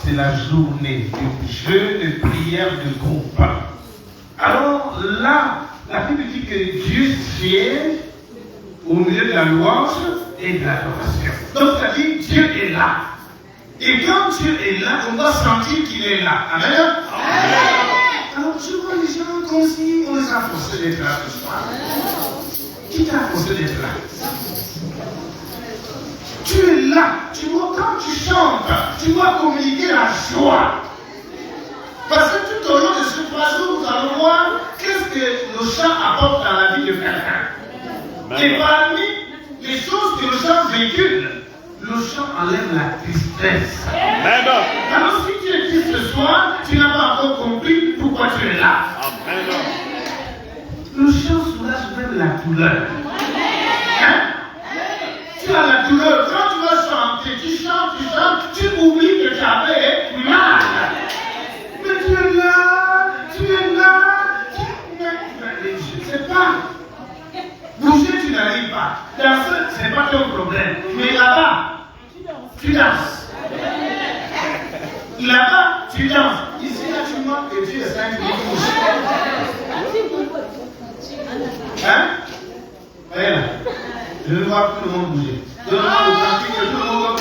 c'est la journée de jeûne, de prière, de groupe. Alors là, la Bible dit que Dieu siège au milieu de la louange et de l'adoration. Donc ça dit Dieu est là. Et quand Dieu est là, on doit sentir qu'il est là. Amen. Amen. Alors je vois les gens comme si on les a forcés d'être là ce soir. Qui t'a forcé d'être là? Tu es là. Tu vois, quand tu chantes, tu dois communiquer la joie. Parce que tout au long de ce 3 jours, nous allons voir qu'est-ce que le chant apporte dans la vie de quelqu'un. Et parmi les choses que le chant véhicule, le chant enlève la tristesse. Amen. Alors si tu es triste ce soir, tu n'as pas encore compris pourquoi tu es là. Amen. Le chant soulage même la douleur. Hein? Tu as la douleur. Quand tu vas chanter, tu chantes, tu oublies que tu avais mal. Mais tu es là, je ne sais pas. Bouger, tu n'arrives pas. Danser, ce n'est pas ton problème. Mais là-bas, tu danses. Là-bas, tu danses. Ici, là, tu manques que Dieu est 5 minutes. Hein? Allez là. Je veux voir tout le monde bouger. Donne-moi le pratique que tout le monde va bouger.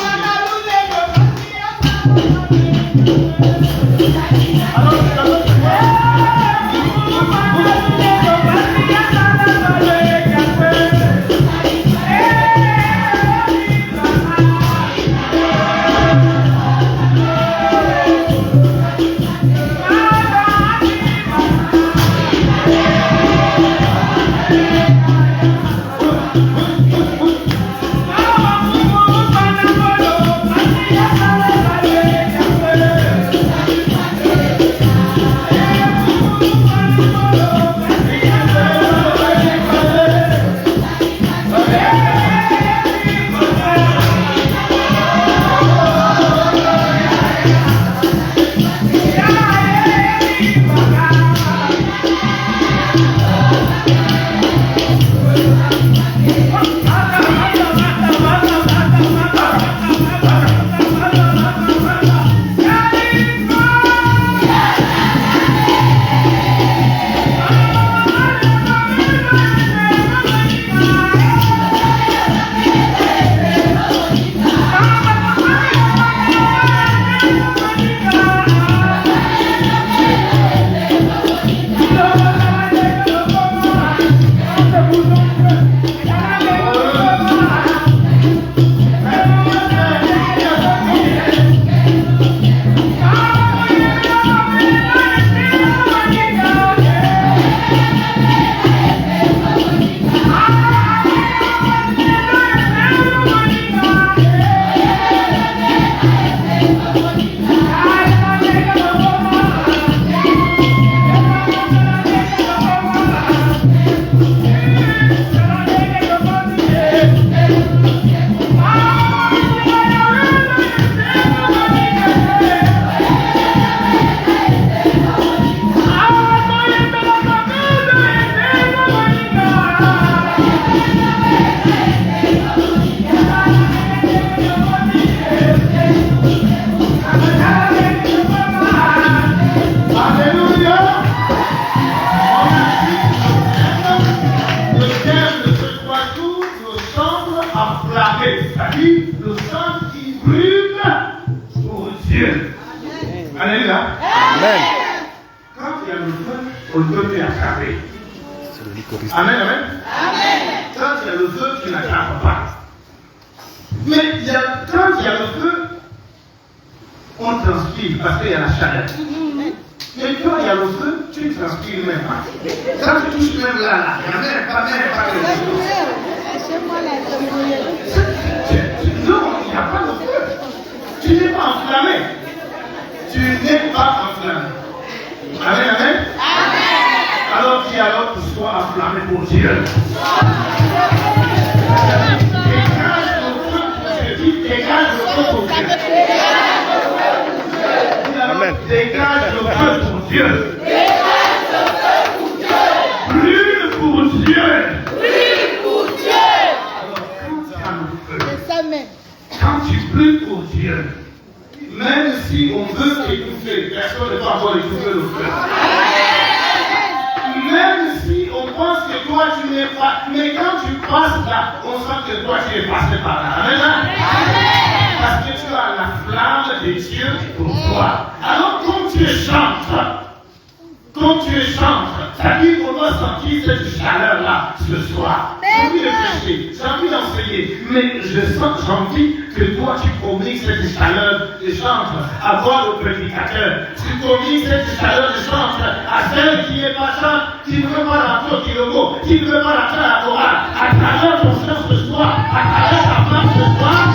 Amen, amen. Quand il y a le feu, tu n'attrapes pas. Mais quand il y a le feu, on transpire parce qu'il y a la chaleur. Mais quand il y a le feu, tu ne transpires même pas. Quand tu touches même là, même pas non, il n'y a pas de feu. Tu n'es pas enflammé. Tu n'es pas enflammé. Amen, amen. Alors dis alors que sois enflammé pour Dieu. Dégage le feu pour Dieu. Amen. Dégage le feu pour Dieu. Brûle pour Dieu. Alors quand tu as le feu, quand tu brûles pour Dieu, même si on veut t'étouffer, personne ne peut encore étouffer le feu. Même si on pense que toi tu n'es pas, mais quand tu passes là, on sent que toi tu es passé par là. Amen. Parce que tu as la flamme de Dieu pour toi. Alors quand tu chantes, c'est-à-dire qu'on doit sentir cette chaleur-là ce soir. J'ai envie de prêcher, j'ai envie d'enseigner, mais j'ai envie que toi tu communiques cette chaleur de chante à voir le prédicateur. Tu communiques cette chaleur de chante à celle qui n'est pas chante, qui ne veut pas rentrer au kilomo, qui ne veut pas rentrer à la chorale. À travers ton chant ce soir, à travers ta flamme ce soir,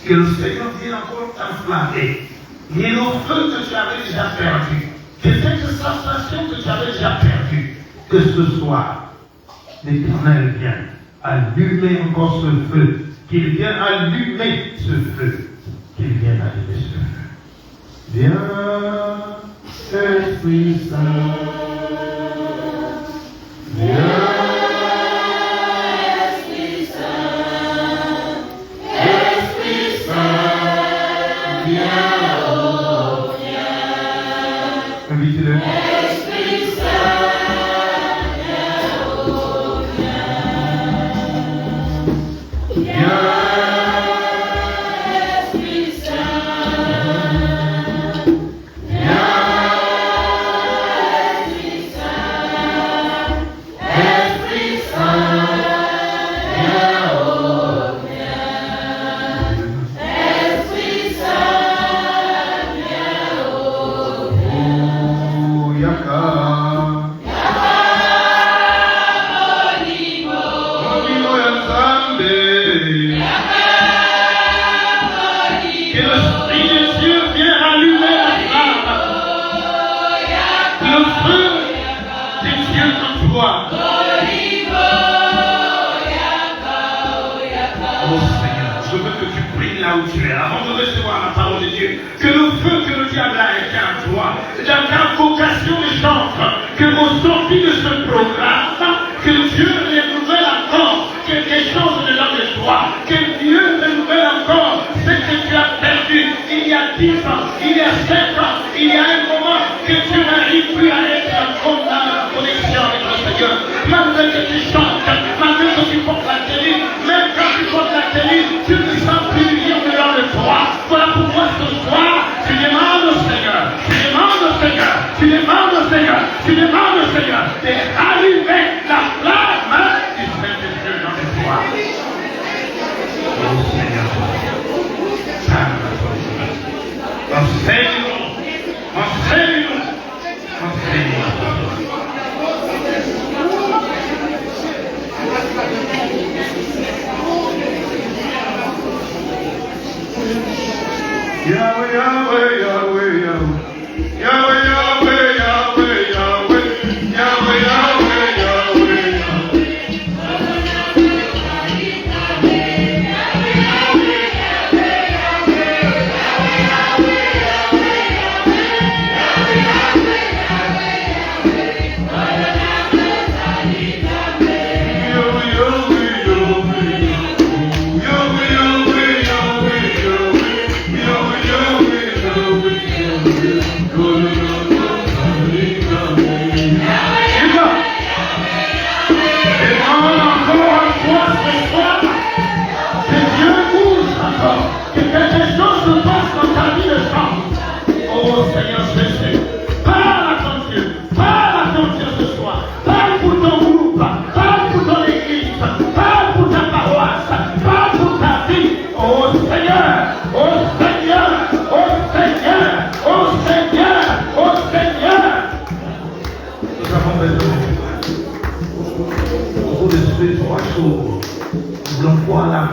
que le Seigneur vienne encore t'enflammer. Mais le feu que tu avais déjà perdu, que cette sensation que tu avais déjà perdue, que ce soir, l'Éternel vienne allumer encore ce feu, qu'il vienne allumer ce feu, qu'il vienne allumer ce feu. Viens, Esprit Saint, viens. Invitez-le. Esprit Saint, viens, Esprit Saint, viens, Esprit Saint, Esprit Saint, viens, oh viens, Esprit Saint, viens, oh viens. Yaka. Où tu es, avant de recevoir la parole de Dieu, que le feu que le diable a été en toi, l'invocation des chantres, que vos sorties de ce programme, que Dieu renouvelle encore quelque chose dedans de toi, que Dieu renouvelle encore ce que tu as perdu il y a 10 ans, il y a 5 ans, il y a un moment que tu n'arrives plus à être comme dans la connexion avec le Seigneur. Malgré que tu chantes, malgré que tu portes la tenue, même quand tu portes la tenue, tu ne sens plus rien dedans de toi. Voilà pourquoi ce soir, tu demandes au Seigneur, tu demandes au Seigneur, tu demandes au Seigneur, tu demandes au Seigneur de rallumer la flamme du Saint-Esprit dans tes toi. Oh Seigneur, enseigne-nous, enseigne-nous, enseigne-nous. Yahweh, Yahweh, Yahweh, Yahweh, Yahweh, Yahweh, Yahweh, Yahweh, Yahweh, Yahweh,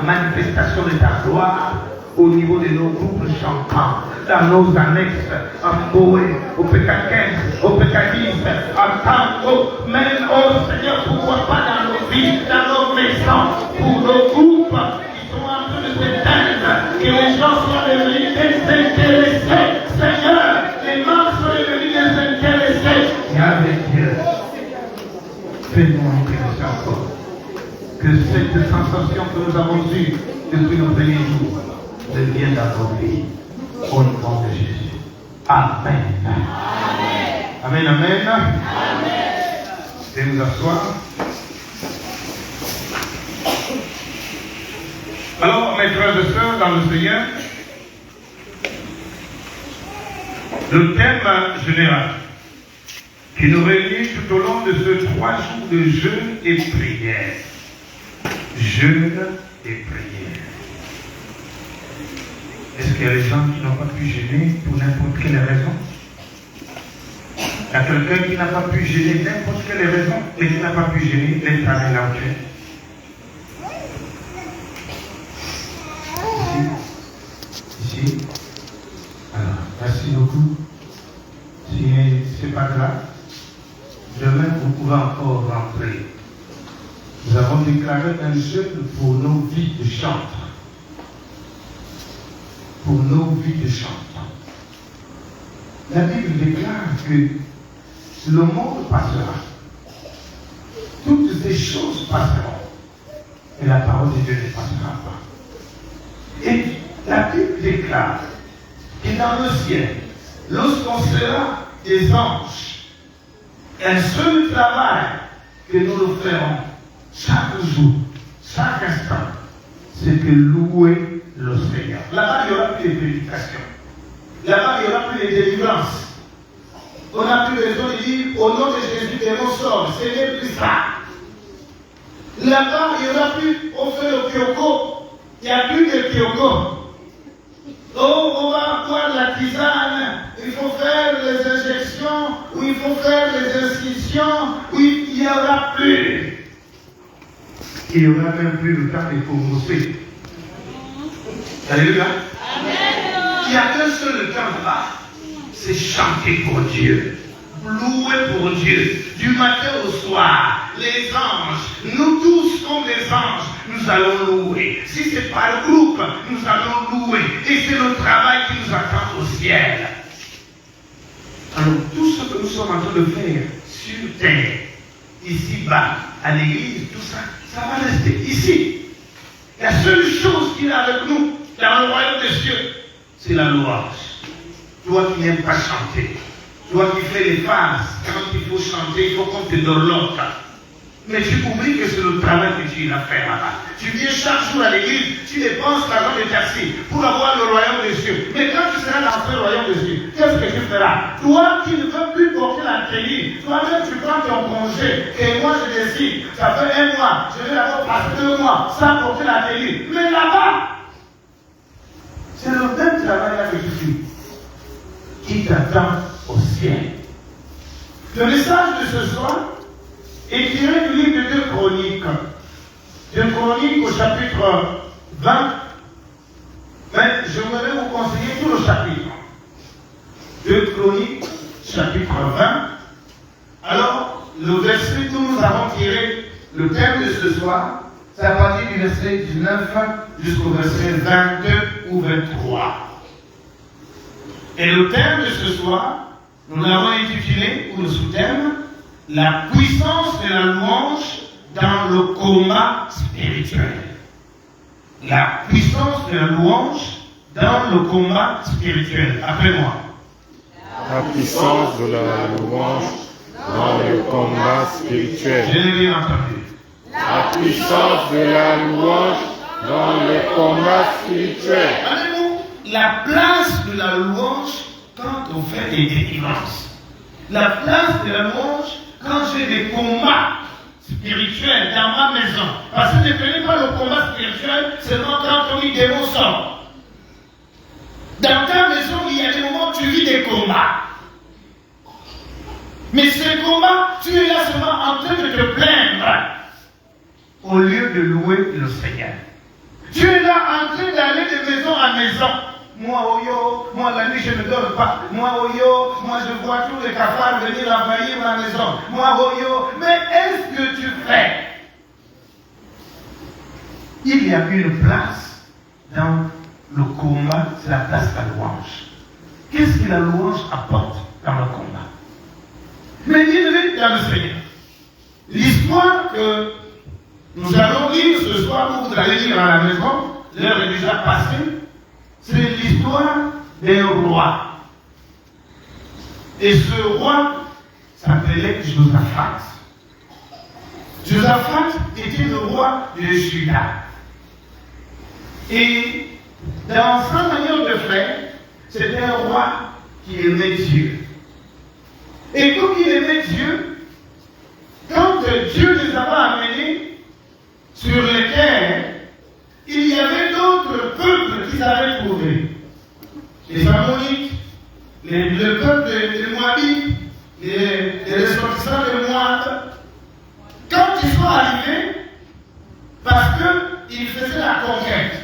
manifestation de ta gloire au niveau de nos groupes chantants, dans nos annexes, en Boé, au PK15, au PK10, en Tango, même au Seigneur, pourquoi pas dans nos vies, dans nos maisons, pour nos groupes qui sont en train de s'éteindre, que les gens soient devenus désintéressés. Seigneur, les membres sont devenus désintéressés. Et avec Dieu, fais-nous intéresser encore. Que cette sensation que nous avons eue depuis nos premiers jours devienne dans nos vies. Au nom de Jésus. Amen. Amen. Amen. Amen. Et nous asseoir. Alors, mes frères et sœurs, dans le Seigneur, le thème général qui nous réunit tout au long de ces 3 jours de jeûne et prière. Jeûne et prière. Est-ce qu'il y a des gens qui n'ont pas pu jeûner pour n'importe quelle raison? Il y a quelqu'un qui n'a pas pu jeûner n'importe quelle raison, mais qui n'a pas pu jeûner l'éternel là où tu es. Ici. Alors, merci beaucoup. Si ce n'est pas grave, demain vous pouvez encore rentrer. Nous avons déclaré un jeûne pour nos vies de chantres. Pour nos vies de chantres. La Bible déclare que le monde passera. Toutes ces choses passeront. Et la parole de Dieu ne passera pas. Et la Bible déclare que dans le ciel, lorsqu'on sera des anges, un seul travail que nous le ferons chaque jour, chaque instant, c'est que louer le Seigneur. Là-bas, il n'y aura plus de prédication. Là-bas, il n'y aura plus de délivrance. On n'a plus besoin de dire au nom de Jésus, démon sort. Ce n'est plus ça. Là-bas, il n'y aura plus, on fait le kyoko. Il n'y a plus de kyoko. Oh, on va boire la tisane, il faut faire les injections, ou il faut faire les incisions, oui, il n'y aura plus. Il n'y aura même plus le temps de commencer. Alléluia. Il n'y a qu'un seul temps là, c'est chanter pour Dieu, louer pour Dieu, du matin au soir. Les anges, nous tous comme les anges, nous allons louer. Si c'est par groupe, nous allons louer. Et c'est le travail qui nous attend au ciel. Alors, tout ce que nous sommes en train de faire sur terre, ici-bas, à l'église, tout ça, ça va rester ici. La seule chose qu'il a avec nous, dans le royaume des cieux, c'est la louange. Toi qui n'aimes pas chanter, toi qui fais les phases, quand il faut chanter, il faut qu'on te dorlote. Mais tu oublies que c'est le travail que tu as fait là-bas. Tu viens chaque jour à l'église, tu dépenses l'argent de taxi pour avoir le royaume des cieux. Mais quand tu seras dans ce royaume des cieux, qu'est-ce que tu feras? Toi qui ne veux plus porter la tenue, toi-même tu prends ton congé. Et moi je décide, ça fait 1 mois, je vais d'abord passer 2 mois sans porter la tenue. Mais là-bas, c'est le même travail là que tu fais qui t'attend au ciel. Le message de ce soir est tiré du livre de 2 Chroniques. 2 Chroniques au chapitre 20. Mais je voudrais vous conseiller tout le chapitre. 2 Chroniques, chapitre 20. Alors, le verset que nous avons tiré, le thème de ce soir, c'est à partir du verset 19 jusqu'au verset 22 ou 23. Et le thème de ce soir, nous l'avons intitulé, ou le sous-thème, la puissance de la louange dans le combat spirituel. La puissance de la louange dans le combat spirituel. Appelez-moi. La puissance de la louange dans le combat spirituel. Je l'ai bien entendu. La puissance de la louange dans le combat spirituel. Allez-vous, la place de la louange quand on fait des délivrances. La place de la louange quand j'ai des combats spirituels dans ma maison. Parce que ne prenez pas le combat spirituel seulement quand on dit des mots sort. Dans ta maison, il y a des moments où tu vis des combats. Mais ces combats, tu es là seulement en train de te plaindre au lieu de louer le Seigneur. Tu es là en train d'aller de maison en maison. Moi, Oyo, moi la nuit je ne dors pas. Moi, Oyo, moi je vois tous les cafards venir envahir ma maison. Moi, Oyo, mais est-ce que tu fais? Il y a une place dans le combat, c'est la place de la louange. Qu'est-ce que la louange apporte dans le combat? Mais bienvenue dans le Seigneur. L'histoire que nous allons lire ce soir, ou vous allez lire à la maison, l'heure est déjà passée. C'est l'histoire d'un roi. Et ce roi s'appelait Josaphat. Josaphat était le roi de Juda. Et dans sa manière de faire, c'était un roi qui aimait Dieu. Et comme il aimait Dieu, quand Dieu les avait amenés sur les terres, il y avait d'autres peuples qu'ils avaient trouvés. Les Ammonites, le peuple des Moabites, les ressortissants de Moab. Quand ils sont arrivés, parce qu'ils faisaient la conquête,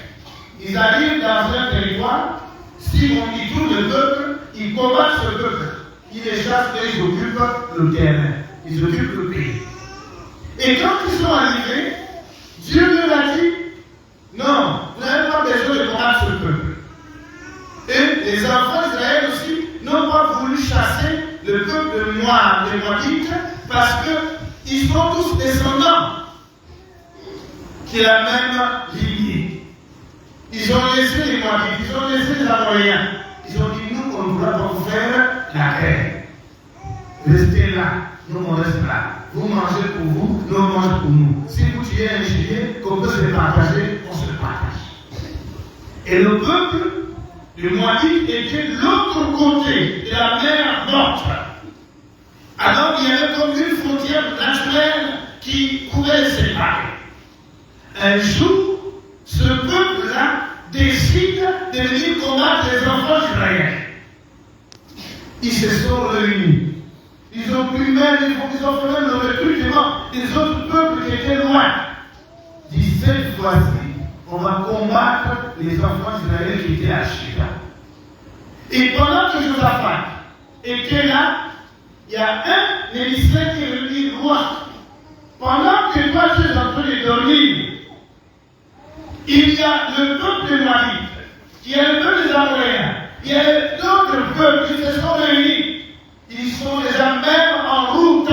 ils arrivent dans un territoire, si on y trouve le peuple, ils combattent ce peuple. Ils les chassent et ils occupent le terrain. Ils occupent le pays. Et quand ils sont arrivés, mémoire des Moabites parce qu'ils sont tous descendants qui est la même lignée. Ils ont laissé les Moabites, ils ont laissé les Amoréens. Ils ont dit, nous, on ne doit pas vous faire la guerre. Restez là, nous on reste là. Vous mangez pour vous, nous on mange pour nous. Si vous tuez un gibier, qu'on peut se partager, on se partage. Et le peuple de Moabit était de l'autre côté de la mer Morte. Alors il y avait comme une frontière naturelle qui pouvait les séparer. Un jour, ce peuple-là décide de venir combattre les enfants d'Israël. Ils se sont réunis. Ils ont pu même, ils ont fait même le recrutement des autres peuples qui étaient loin. Dit cette fois-ci, on va combattre les enfants d'Israël qui étaient à Shira. Et pendant que Josaphat était là, il y a un émissaire qui est venu voir. Pendant que toi tu es en train de dormir, il y a le peuple de Moabit, il y a le peuple des Amoréens, il y a d'autres peuples qui se sont réunis. Ils sont déjà même en route.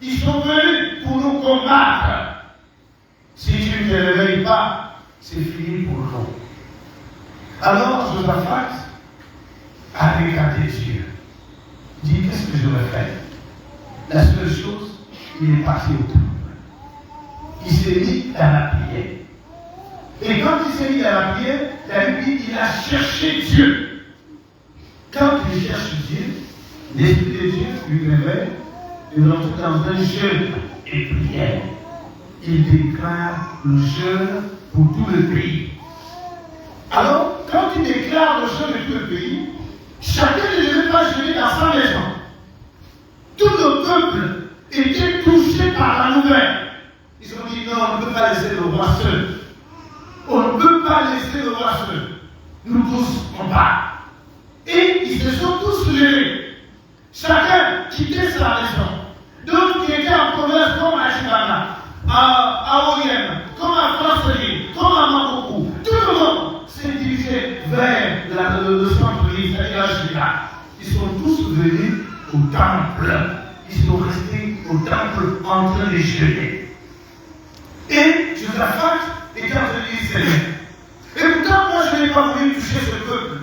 Ils sont venus pour nous combattre. Si tu ne te réveilles pas, c'est fini pour nous. Alors Josaphat a regardé Dieu. Dit, qu'est-ce que je vais faire? La seule chose, il est parti au temple. Il s'est mis à la prière. Et quand il s'est mis à la prière, la Bible dit qu'il a cherché Dieu. Quand il cherche Dieu, l'Esprit de Dieu lui révèle de rentrer dans un jeûne et prière. Il déclare le jeûne pour tout le pays. Alors, quand il déclare le jeûne de tout le pays, chacun ne devait pas jeûner dans sa maison. Tout le peuple était touché par la nouvelle. Ils ont dit non, on ne peut pas laisser le roi seul. On ne peut pas laisser le roi seul. Nous tous, on part. Et ils se sont tous levés. Chacun quittait sa maison. D'autres qui étaient en commerce comme à Chibana, à Orient, comme à Francerie, comme à Makoku. Tout le monde s'est dirigé vers le centre-ville, c'est-à-dire à Chibana. Ils sont tous venus au temple. Ils sont restés au temple en train de jeûner. Et Josaphat était en train de dire Seigneur. Et pourtant, moi, je n'ai pas voulu toucher ce peuple.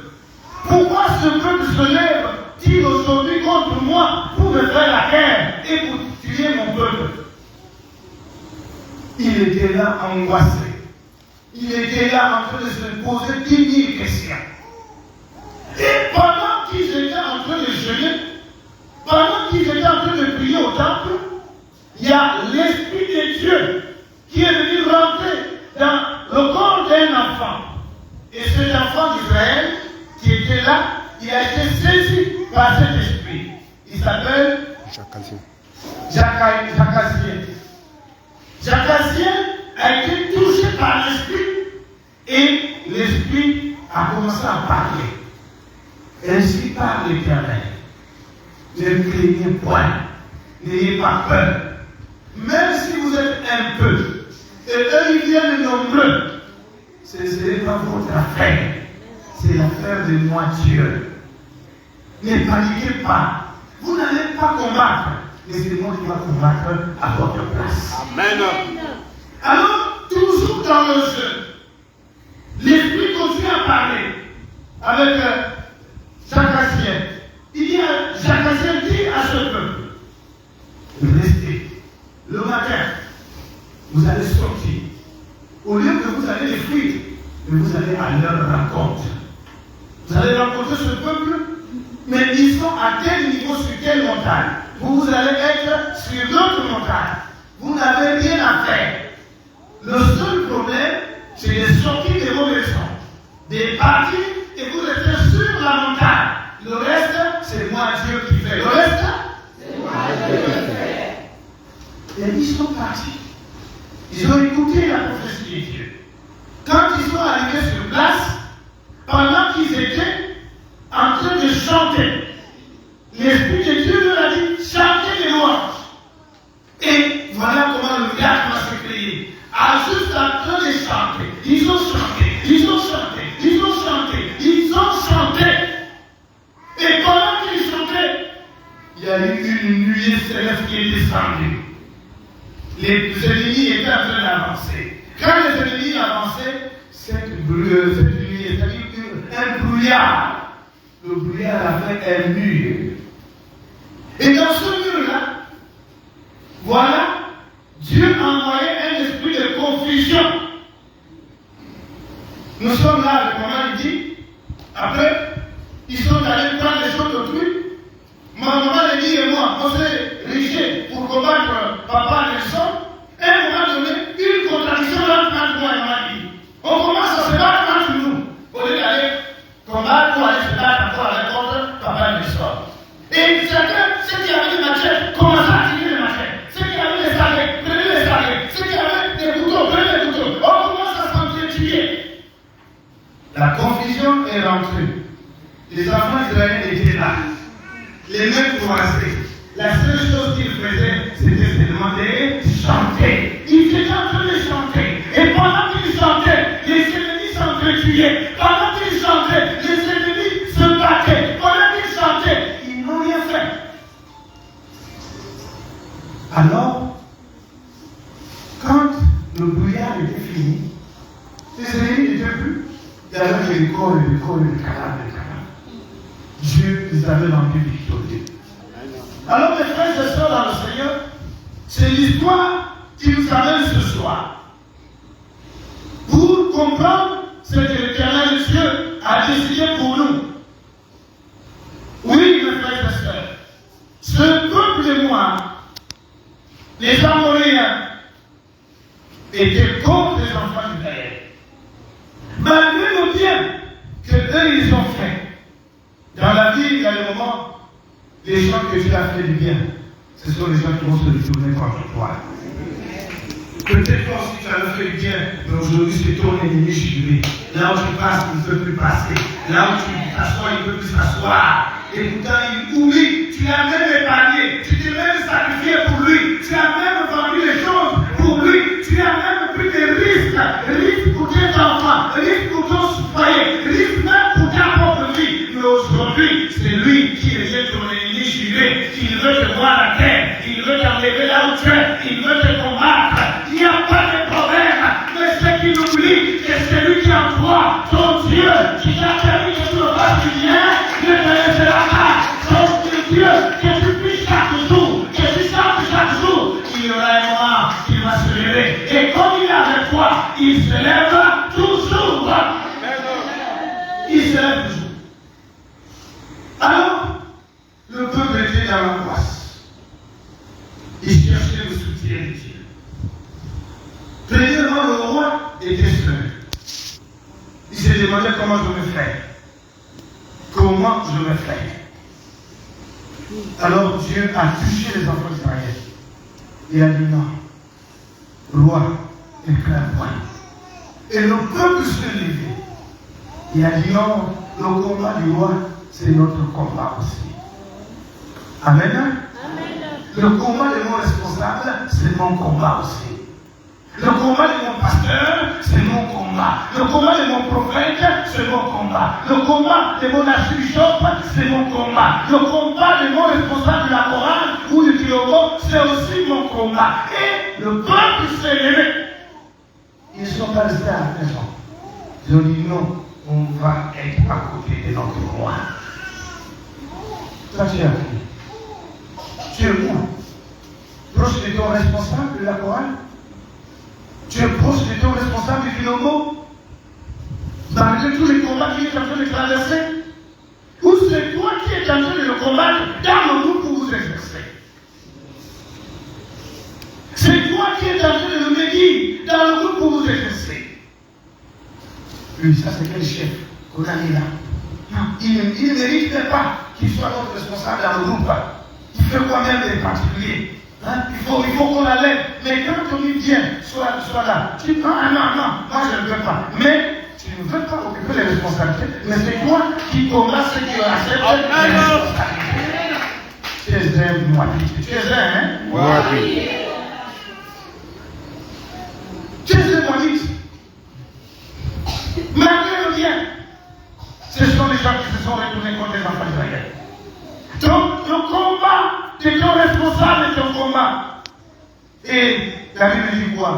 Pourquoi ce peuple se lève-t-il aujourd'hui contre moi pour me faire la guerre et pour tuer mon peuple? Il était là angoissé. Il était là en train de se poser 10 000 questions. Et pendant qu'ils étaient en train de jeûner, pendant qu'ils étaient en train de prier au temple, il y a l'Esprit de Dieu qui est venu rentrer dans le corps d'un enfant. Et cet enfant d'Israël qui était là, il a été saisi par cet esprit. Il s'appelle Jacasien. Jacasien a été touché par l'esprit et l'esprit a commencé à parler. Ainsi parle l'Éternel. Ne craignez point, n'ayez pas peur. Même si vous êtes un peu, et eux ils viennent nombreux, ce n'est pas votre affaire. C'est l'affaire de moi, Dieu. Ne paniquez pas. Vous n'allez pas combattre, mais c'est moi qui va combattre à votre place. Amen. Alors, toujours dans le jeu, l'Esprit continue à parler avec Jacasien. Il dit à Jacasien, dit à ce peuple, restez. Le matin, vous allez sortir. Au lieu que vous allez les fuir, mais vous allez à leur rencontre. Vous allez rencontrer ce peuple, mais ils sont à quel niveau, sur quelle montagne? Vous allez être sur d'autres montagnes. Vous n'avez rien à faire. Le seul problème, c'est de sortir de vos maisons, de partir et vous restez sur la montagne. Le reste, c'est moi Dieu qui fait. Le reste, c'est moi Dieu qui fait. Et ils sont partis. Ils ont écouté la prophétie de Dieu. Quand ils sont arrivés sur place, pendant qu'ils étaient en train de chanter, l'Esprit de Dieu leur a dit, chantez les louanges. Et voilà comment le village va se créer. Juste en train de chanter, ils ont chanté, ils ont chanté, ils ont chanté, ils ont chanté. Et pendant qu'ils chantaient, il y a eu une Quand les ennemis avançaient, cette lumière, c'est-à-dire un brouillard. Le brouillard a fait un mur. Et dans ce mur-là, voilà, Dieu a envoyé un esprit de confusion. Nous sommes là, le moment il dit, après, ils sont allés prendre les choses d'autrui. Ma maman a dit et moi, on s'est rigé pour combattre papa Nelson. Et à un moment donné, une contradiction entre moi et Marie. On commence à se battre entre nous. Au lieu d'aller combattre ou aller se battre encore avec contre papa Nelson. Et chacun, ceux qui avaient des machettes, commençaient à tirer les machettes. Ceux qui avaient des sablés, prenaient les sablés. Ceux qui avaient des couteaux, prenaient les couteaux. On commence à s'entretuer. La confusion est rentrée. Les enfants israéliens étaient là. Les mains croisées. La seule chose qu'ils faisaient, c'était se demander chanter. Ils étaient en train de chanter. Et pendant qu'ils chantaient, les ennemis s'entretuaient. Pendant qu'ils chantaient, les ennemis se battaient. Pendant qu'ils chantaient, ils n'ont rien fait. Alors, quand le brouillard était fini, les ennemis n'étaient plus. Il y avait les corps, les cadavres. Dieu les avait rendus victorieux. Alors, mes frères et sœurs dans le Seigneur, c'est l'histoire qui nous amène ce soir. Pour comprendre ce que l'Éternel Dieu a décidé pour nous. Oui, mes frères et sœurs, ce peuple et moi, les Amoréens, étaient contre les enfants d'Israël. Malgré le bien que eux ils ont fait. Dans la vie, il y a des moments, les gens que tu as fait du bien, ce sont les gens qui vont se retourner contre toi. Peut-être toi aussi tu as fait du bien, mais aujourd'hui c'est ton ennemi juré. Là où tu passes, il ne peut plus passer. Là où tu t'assois, il ne peut plus s'asseoir. Et pourtant, il oublie. Tu l'as même épargné. Tu t'es même sacrifié pour lui. Tu as même vendu les choses pour lui. Tu as même pris des risques. Risques pour tes enfants. Risques pour ton foyer. Risques même pour ta propre vie. Mais aujourd'hui, c'est lui qui est ton ennemi juré. Il veut te voir à terre. Il veut t'enlever là où tu es. Il veut te combattre. Il n'y a pas de problème. Mais ce qu'il oublie, c'est celui qui en toi, ton Dieu, qui t'a permis que tu le fasses du bien, ne te laissera pas. Ton Dieu, que tu puisses chaque jour, que tu chantes chaque jour, il y aura un moment qui va se lever. Et comme il est avec toi, il se lève toujours. Il se lève toujours. Alors, le peuple était dans l'angoisse. Il cherchait le soutien de Dieu. Premièrement, le roi était seul. Il s'est demandé comment je me fais. Comment je me fais. Alors Dieu a touché les enfants d'Israël. Il a dit non. Roi, éclaire-moi. Et le peuple s'est levé. Il a dit non, le combat du roi, c'est notre combat aussi. Amen. Amen. Le combat de mon responsable, c'est mon combat aussi. Le combat de mon pasteur, c'est mon combat. Le combat de mon prophète, c'est mon combat. Le combat de mon archbishop, c'est mon combat. Le combat de mon responsable de la chorale ou du Kilogo, c'est aussi mon combat. Et le peuple s'est levé. Ils ne sont pas restés à la maison. Ils ont dit non, on va être à côté de notre roi. Ça, tu as fait. Tu es moi. Proche de ton responsable de la chorale. Tu es proche de ton responsable du Kilogo. Malgré tous les combats qu'il est en train de traverser. Ou c'est toi qui es en train de le combattre dans le groupe où vous exercez. C'est toi qui es en train de le médire dans le groupe où vous exercez. Lui, ça c'est quel chef qu'on a mis là. Non, il ne mérite pas qu'il soit notre responsable dans le groupe. Il fait quoi même des particuliers. Hein? Il faut qu'on la lève. Mais quand on dit viens, sois là, tu prends un non, moi je ne veux pas. Mais tu ne veux pas occuper les responsabilités, mais c'est toi qui commences ceux qui acceptent les responsabilités. Tu es un Moabite. Tu es un, hein? Moabite. Tu es un Moabite. Malgré le bien, ce sont les gens qui se sont retournés contre les enfants d'Israël. Donc, le combat de ton responsable est ton combat. Et la Bible dit quoi?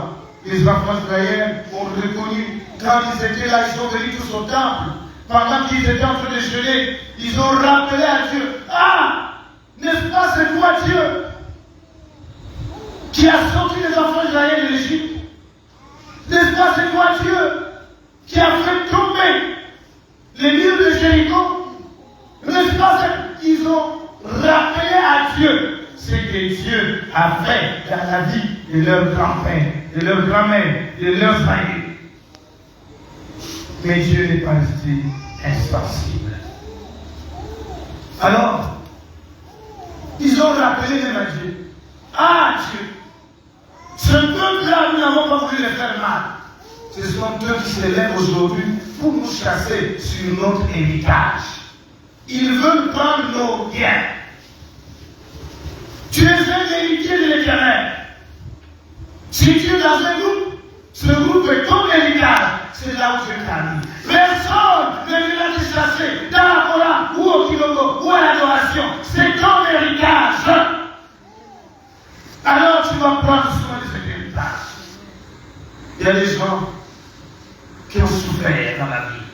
Les enfants d'Israël ont reconnu. Quand ils étaient là, ils sont venus tous au temple. Pendant qu'ils étaient en train de jeûner, ils ont rappelé à Dieu. Ah! N'est-ce pas c'est toi Dieu qui a sorti les enfants d'Israël de l'Égypte? N'est-ce pas c'est toi Dieu qui a fait tomber les murs de Jéricho? N'est-ce pas qu'ils ont rappelé à Dieu ce que Dieu a fait dans la vie de leur grand-père, de leur grand-mère, de leurs aïeux? Mais Dieu n'est pas resté insensible. Alors, ils ont rappelé même à Dieu. Ah Dieu, ce peuple-là, nous n'avons pas voulu le faire mal. Ce sont eux qui se lèvent aujourd'hui pour nous chasser sur notre héritage. Ils veulent prendre nos biens. Tu es un héritier de l'Éternel. Si tu es dans un groupe, ce groupe est ton héritage. C'est là où tu es mis. Personne ne viendra te chasser dans la Torah ou au Kilogo ou à l'adoration. C'est ton héritage. Alors tu vas prendre soin de cet héritage. Il y a des gens qui ont souffert dans la vie.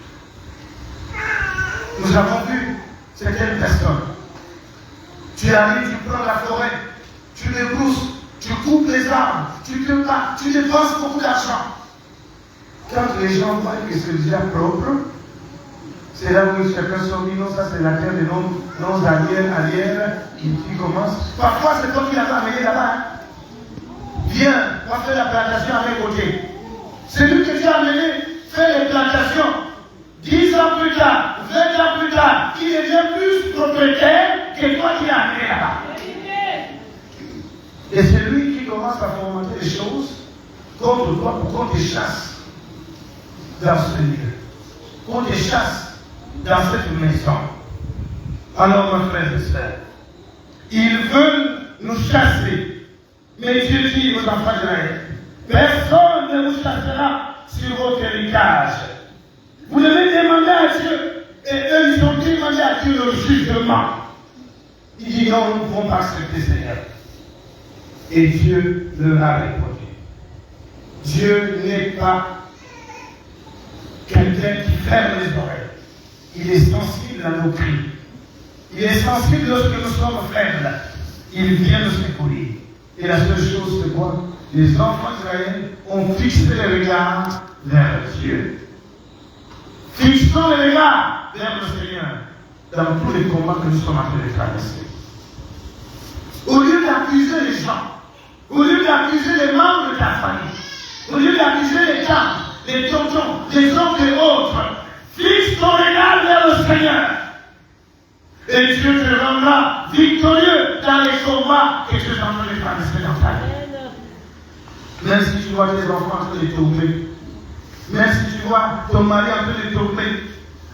Nous avons vu certaines personnes. Tu arrives, tu prends la forêt, tu débrousses, tu coupes les arbres, tu dépenses beaucoup d'argent. Quand les gens voient que c'est déjà propre, c'est là où chacun se dit non, ça c'est la terre de nos arrières, qui commence. Parfois c'est toi qui l'as amené là-bas. Hein. Viens, on va faire la plantation à mes côtés. C'est lui que tu as amené, fait les plantations. 10 ans plus tard, 20 ans plus tard, il devient plus propriétaire que toi qui l'as amené là-bas. Et c'est lui qui commence à fomenter les choses contre toi pour qu'on te chasse dans ce lieu, qu'on te chasse dans cette maison. Alors, mes frères et sœurs, ils veulent nous chasser, mais Dieu dit aux enfants d'Israël, personne ne vous chassera sur votre héritage. Vous devez demander à Dieu, et eux, ils ont demandé à Dieu le jugement. Il dit non, nous ne pouvons pas accepter Seigneur. Et Dieu leur a répondu. Dieu n'est pas quelqu'un qui ferme les oreilles. Il est sensible à nos cris. Il est sensible lorsque nous sommes faibles. Il vient nous secourir. Et la seule chose, c'est quoi? Les enfants d'Israël ont fixé les regards vers Dieu. Fixons les regards vers le Seigneur dans tous les combats que nous sommes en train de traverser. Au lieu d'accuser les gens, au lieu d'accuser les membres de ta famille, au lieu d'accuser les tantes, les tontons, les oncles et autres, fixe ton regard vers le Seigneur. Et Dieu te rendra victorieux dans les combats que tu es en train de traverser dans ta vie. Même si tu vois tes enfants en train de tourner, même si tu vois ton mari en train de tourner,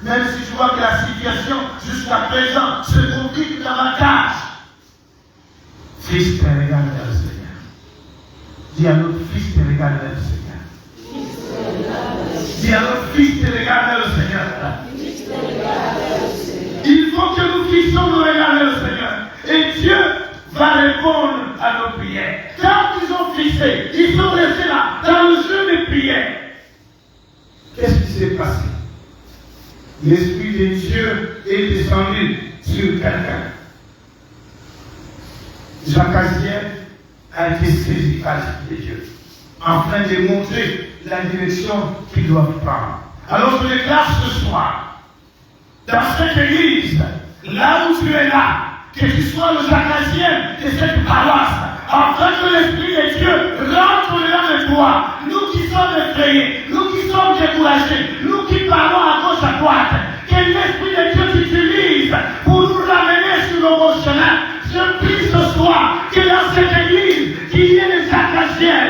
même si tu vois que la situation jusqu'à présent se complique davantage, fixe tes regards vers le Seigneur. Dis à l'autre, fixe tes regards vers le Seigneur. Dis à l'autre, fixe tes regards vers le Seigneur. Il faut que nous fixons nos regards vers le Seigneur. Et Dieu va répondre à nos prières. Quand ils ont fixé, ils sont restés là, dans le jeu de prière. Qu'est-ce qui s'est passé? L'Esprit de Dieu est descendu sur quelqu'un. Jacques Aziel a été saisi par l'Esprit de Dieu, en train de montrer la direction qu'il doit prendre. Alors je déclare ce soir, dans cette église, là où tu es là, que tu sois le Jacques Aziel de cette paroisse, afin que l'Esprit de Dieu rentre dedans de toi. Nous qui sommes effrayés, nous qui sommes découragés, nous qui parlons à gauche à droite, que l'Esprit de Dieu t'utilise pour nous ramener sur le bon chemin. Je prie ce soir que dans cette église, qu'il y ait des Jacques Aziel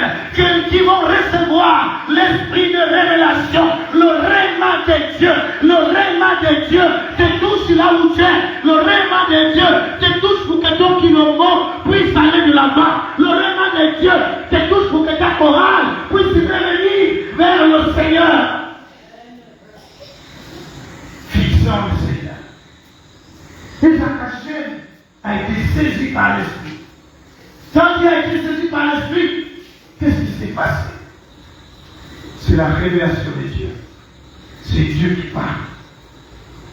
qui vont recevoir l'esprit de révélation, le réma de Dieu, le réma de Dieu te touche là où tu es, le réma de Dieu te touche pour que ton kilombo puisse aller de l'avant, le réma de Dieu te touche pour que ta chorale puisse revenir vers le Seigneur. Fixons le Seigneur. Et Jacques Aziel a été saisi par l'Esprit. Quand il a été saisi par l'Esprit, qu'est-ce qui s'est passé? c'est la révélation de Dieu. C'est Dieu qui parle.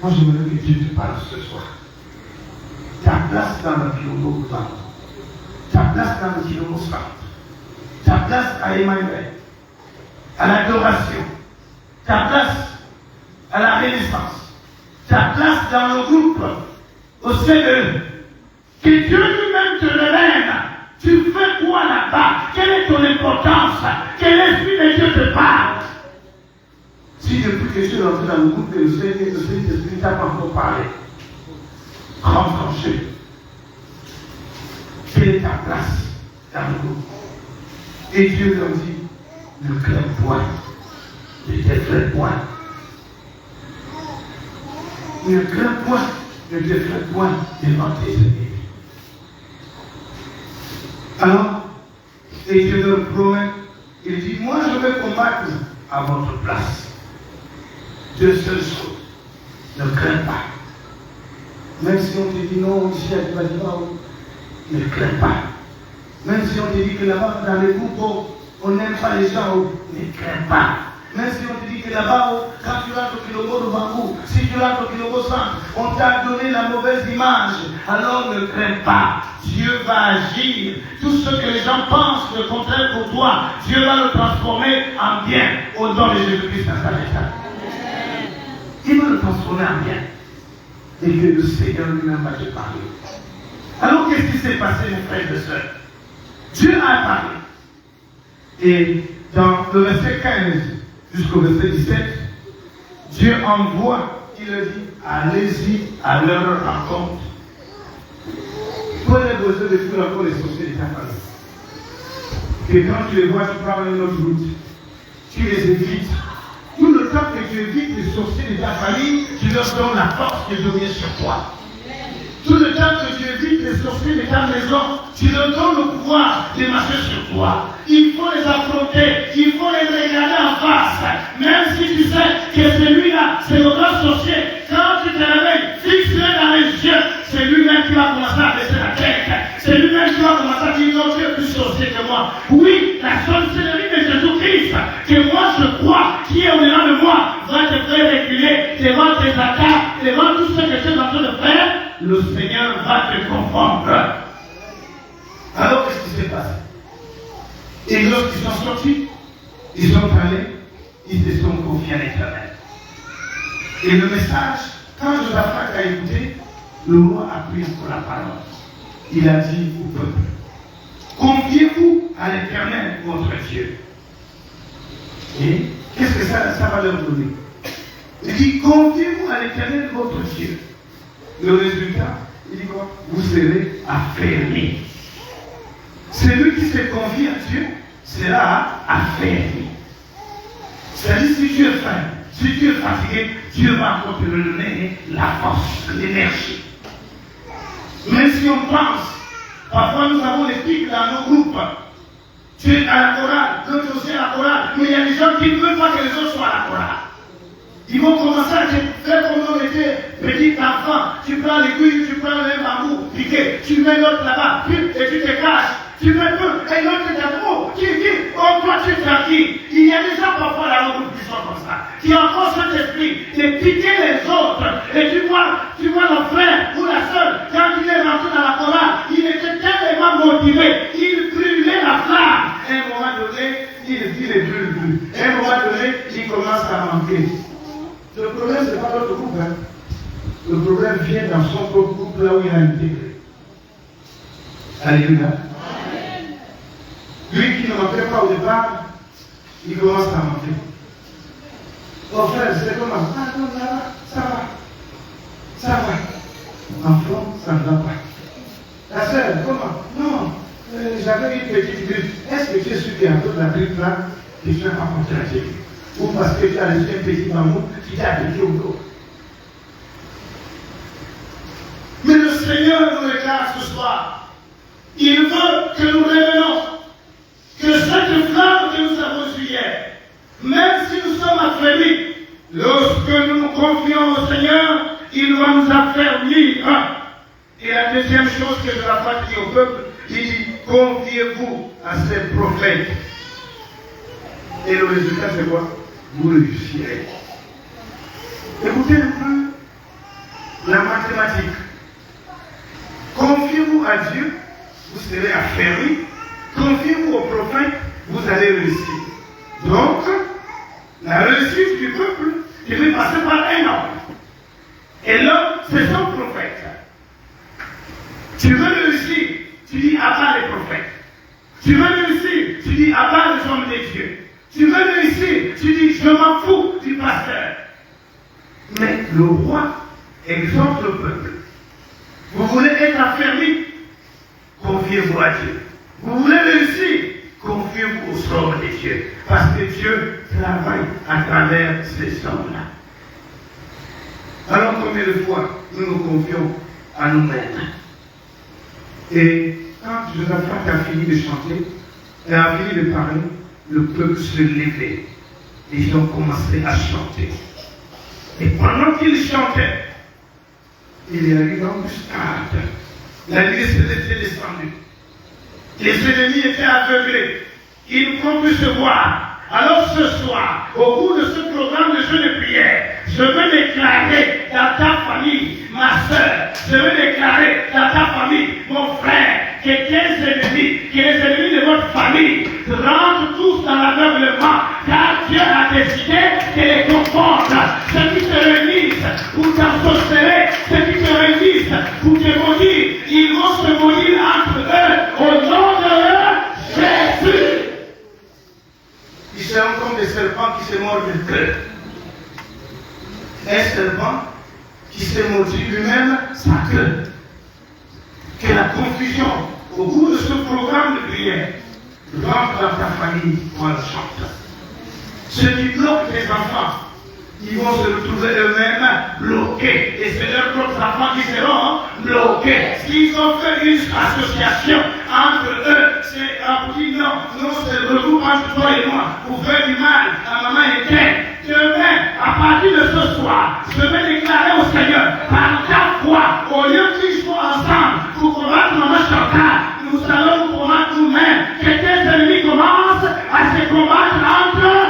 Moi, je veux que Dieu te parle ce soir. Ta place dans le bureau, ta place dans le bureau, ta place à Emmanuel, à l'adoration, ta place à la Renaissance, ta place dans le groupe, au CE. Que Dieu lui-même te révèle. Tu fais quoi là-bas? Quelle est ton importance? Quel esprit de Dieu te parle? Si depuis que je suis rentré dans le groupe, que le Saint-Esprit t'a pas encore parlé, rentre en jeu. Quelle est ta place dans le groupe? Et Dieu leur dit, ne crains point, ne t'effraie point. Ne crains point, ne t'effraie point devant tes ennemis. Alors, et Dieu leur promet, il dit, moi je vais combattre à votre place. Deux seules choses. Ne crains pas. Même si on te dit non, ici tu vas dire non, ne crains pas. Même si on te dit que là-bas, dans les groupes, on n'aime pas les gens, ne crains pas. Même si on te dit que là-bas, quand tu rentres au Kilobo de Bangou, si tu rentres au Kilobo Centre, on t'a donné la mauvaise image, alors ne crains pas. Dieu va agir. Tout ce que les gens pensent le contraire pour toi, Dieu va le transformer en bien au nom de Jésus-Christ Nazareth. Il va le transformer en bien. Et que le Seigneur lui-même va te parler. Alors qu'est-ce qui s'est passé, mes frères et sœurs? Dieu a parlé. Et dans le verset 15 jusqu'au verset 17, Dieu envoie, il leur dit, allez-y à leur rencontre. Prenez besoin de fuir encore les sorciers de ta famille. Que quand tu les vois, tu prends une autre route. Tu les évites. Tout le temps que tu évites les sorciers de ta famille, tu leur donnes la force de dominer sur toi. Tout le temps que tu évites les sorciers de ta maison, tu leur donnes le pouvoir de marcher sur toi. Il faut les affronter, il faut les regarder en face. Même si tu sais que celui-là, c'est le grand sorcier, quand tu te réveilles, fixe-le dans les yeux, c'est lui-même qui va commencer à baisser la tête. C'est lui-même qui va commencer à dire non, tu es plus sorcier que moi. Oui, la sorcellerie de Jésus-Christ, que moi je crois, qui est au-delà de moi, va te faire reculer devant tes attaques, devant tout ce que tu es en train de faire. Le Seigneur va te confondre. Alors qu'est-ce qui s'est passé? Et lorsqu'ils sont sortis, ils sont allés, ils se sont confiés à l'Éternel. Et le message, quand Josaphat a écouté, le roi a pris encore la parole. Il a dit au peuple, confiez-vous à l'Éternel, votre Dieu. Et qu'est-ce que ça va leur donner? Il dit, confiez-vous à l'Éternel, votre Dieu. Le résultat, il dit quoi? Vous serez affermis. Celui qui se confie à Dieu sera affermi. C'est-à-dire, si tu es faim, si tu es fatigué, Dieu va encore te donner la force, l'énergie. Même si on pense, parfois nous avons des pics dans nos groupes. Tu es à la chorale, l'autre aussi à la chorale, mais il y a des gens qui ne veulent pas que les autres soient à la chorale. Ils vont commencer à te faire comme on était petit enfant. Tu prends l'aiguille, tu prends le bambou, piqué, tu mets l'autre là-bas, et tu te caches. Tu mets peu, et l'autre te dit, oh, qui dit, oh, toi tu es tranquille. Il y a des gens parfois dans le groupe qui sont comme ça, qui ont encore cet esprit de piquer les autres. Et tu vois le frère ou la soeur, quand il est rentré dans la chorale, il était tellement motivé, il brûlait la flamme. À un moment donné, il les brûle. À un moment donné, il commence à manquer. Le problème, ce n'est pas notre groupe. Hein. Le problème vient dans son propre groupe, là où il a intégré. Alléluia. Lui qui ne manquait pas au départ, il commence à manquer. Oh frère, c'est comment? Ah non, ça va. Enfant, ça ne va pas. La sœur, comment? Non, j'avais une petite grippe. Est-ce que tu es sûr qu'il y a un peu de la grippe là que tu n'as pas contracté? Ou parce que tu as laissé un petit bambou qui t'a attaqué au dos? Mais le Seigneur nous regarde ce soir. Il veut que nous révélons que cette flamme que nous avons eue hier, même si nous sommes affermis, lorsque nous nous confions au Seigneur, il va nous affermir. Et la deuxième chose que je la dit au peuple, il dit, confiez-vous à ces prophètes. Et le résultat, c'est quoi? Vous réussirez. Écoutez un peu la mathématique. Confiez-vous à Dieu, vous serez affermis. Confiez-vous au prophète, vous allez réussir. Donc, la réussite du peuple, il fait passer par un homme. Et l'homme, c'est son prophète. Tu veux réussir, tu dis à part les prophètes. Tu veux réussir, tu dis à part les hommes des dieux. Tu veux réussir, tu dis je m'en fous du pasteur. Mais le roi exhorte le peuple. Vous voulez être affermi, confiez-vous à Dieu. Vous voulez réussir, confiez-vous au sort de Dieu. Parce que Dieu travaille à travers ces hommes-là. Alors combien de fois nous nous confions à nous-mêmes? Et quand Josaphat a fini de chanter, et a fini de parler, le peuple se levait. Et ils ont commencé à chanter. Et pendant qu'ils chantaient, il est arrivé en embuscade. La nuit était descendue. Les ennemis étaient aveuglés. Ils ne pouvaient plus se voir. Alors ce soir, au cours de ce programme de jeûne et prière, je veux déclarer dans ta famille, ma soeur, je veux déclarer dans ta famille, mon frère, que tes ennemis, que les ennemis de votre famille rentrent tous dans l'aveuglement, car Dieu a décidé de les confondre. Ceux qui se réunissent pour t'ensorceler, ceux qui se réunissent pour te maudire, ils vont se maudire entre eux, au nom de Jésus. Ils seront comme des serpents qui se mordent le cœur. Un serpent qui se mordit lui-même sa queue. Que la confusion au cours de ce programme de prière rentre dans ta famille quand elle chante. Ceux qui bloquent les enfants, ils vont se retrouver eux-mêmes bloqués. Et c'est leurs propres enfants qui seront bloqués. S'ils ont fait une association entre eux, c'est pour dire non, nous c'est le groupe entre toi et moi pour faire du mal à maman et père. Demain, à partir de ce soir, je vais déclarer au Seigneur, par ta foi, au lieu qu'ils soient ensemble pour combattre maman Chantal, nous allons nous combattre nous-mêmes. Que tes ennemis commencent à se combattre entre eux.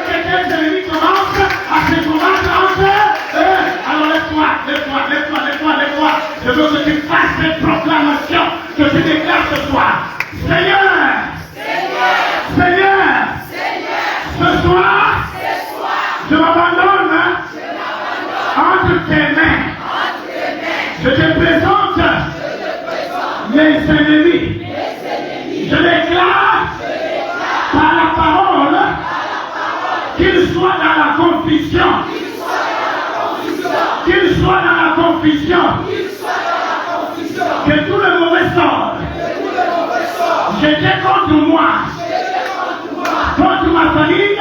Que tes ennemis commencent à se combattre entre eux. Alors lève-toi. Je veux que tu fasses cette proclamation que je déclare ce soir. Seigneur, ce soir, je m'abandonne entre tes mains. Je te présente mes ennemis. Je déclare par la parole qu'ils soient dans la confusion. Qu'ils soient dans la confusion. Que tout le mauvais sort jeté contre moi, contre ma famille,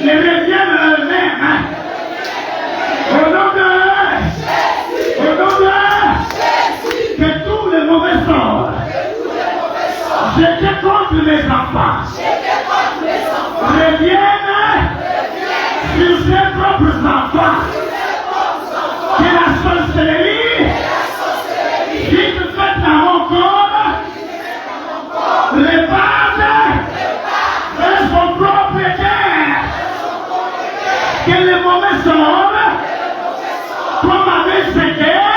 les reviennent eux-mêmes. Au nom de Jésus, que tous les mauvais sorts jetés contre mes enfants reviennent sur ses propres enfants. Que la sorcellerie qui se fait dans mon corps répande de son propriétaire. Que les mauvais sorts, comme avec c'était,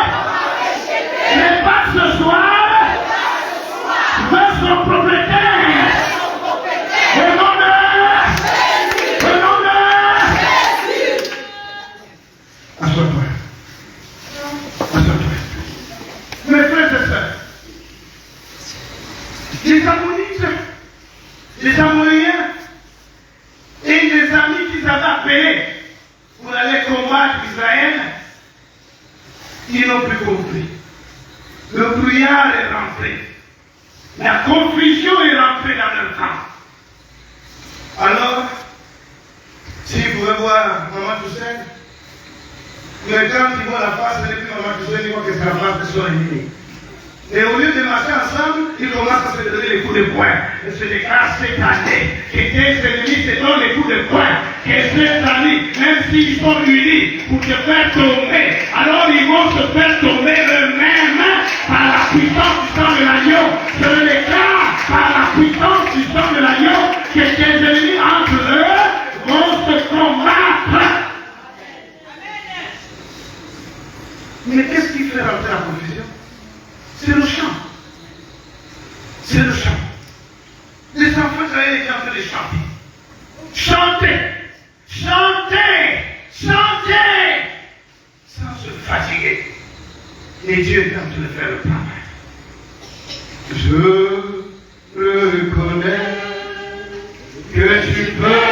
répande ce soir de son propriétaire. Au nom de Jésus. Assois-toi. Mes frères et sœurs, les Ammonites, les Ammoniens et les amis qu'ils avaient appelés pour aller combattre Israël, ils n'ont plus compris. Le brouillard est rentré. La confusion est rentrée dans leur camp. Alors, si vous pouvez voir Maman Toussaint, mais quand ils voient la face, et puis Maman Toussaint, ils voient que c'est la face de son ennemi. Et au lieu de marcher ensemble, ils commencent à se donner les coups de poing. Et se déclarent cette année que tes ennemis se donnent les coups de poing. Que ces amis, même s'ils sont unis pour te faire tomber, alors ils vont se faire tomber eux-mêmes par la puissance du sang de l'agneau. Je le déclare par la puissance du sang de l'agneau que tes ennemis Et Dieu est en train de faire le travail. Je reconnais que tu peux.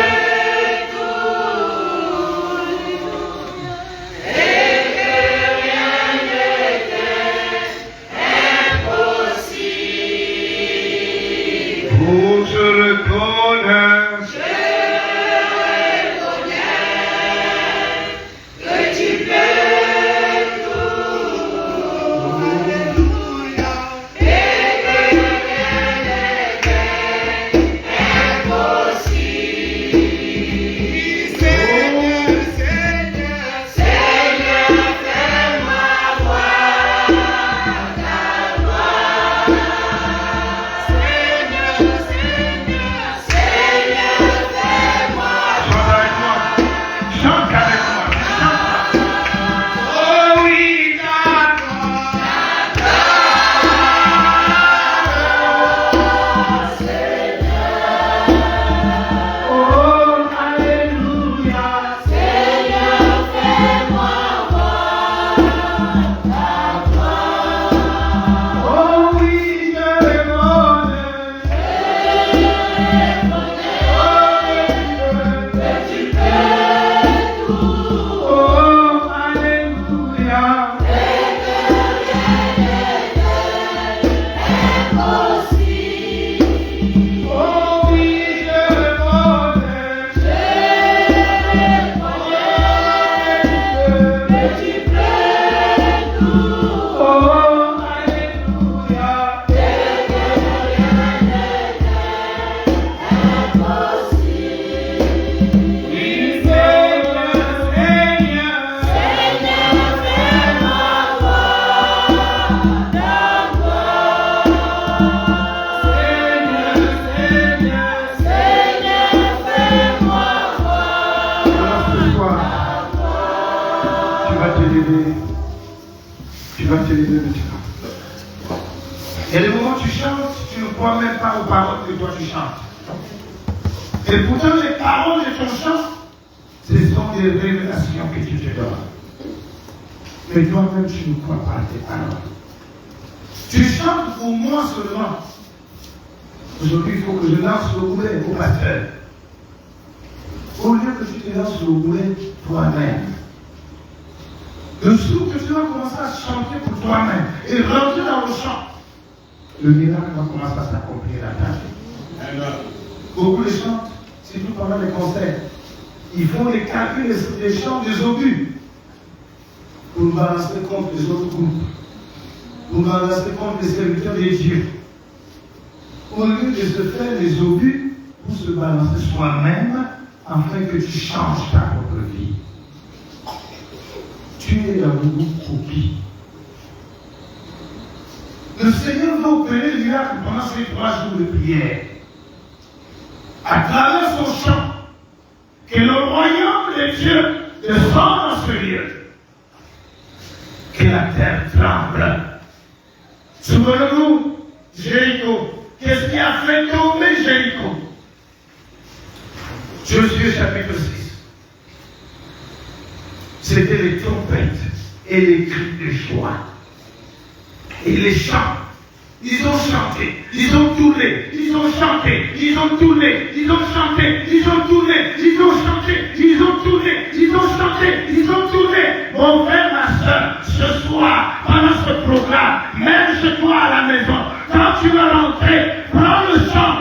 Tu vas te lever maintenant. Et le moment où tu chantes, tu ne crois même pas aux paroles que toi tu chantes. Et pourtant, les paroles de ton chant, ce sont des révélations que tu te donnes. Mais toi-même, tu ne crois pas à tes paroles. Tu chantes pour moi seulement. Aujourd'hui, il faut que je lance le boulet au pasteur. Au lieu que tu te lances le boulet toi-même. Le jour que tu vas commencer à chanter pour toi-même et rentrer dans le chant, le miracle va commencer à s'accomplir à ta vie. Beaucoup de chantent, surtout pendant les concerts. Ils font les calculs des chants des obus pour balancer contre les autres groupes, pour balancer contre les serviteurs de Dieu. Au lieu de se faire les obus pour se balancer soi-même, afin que tu changes ta propre vie. Tu es dans le groupe copie. Le Seigneur va opérer le miracle pendant ces 3 jours de prière. À travers son chant, que le royaume de Dieu descende dans ce lieu. Que la terre tremble. Souvenez-vous, Jéricho. Qu'est-ce qui a fait tomber Jéricho? Josué chapitre 6. C'était les trompettes et les cris de joie. Et les chants. Ils ont chanté, ils ont tourné, ils ont chanté, ils ont tourné, ils ont chanté, ils ont tourné, ils ont chanté, ils ont tourné, ils ont chanté, ils ont tourné. Mon frère, ma soeur, ce soir, pendant ce programme, même chez toi à la maison, quand tu vas rentrer, prends le chant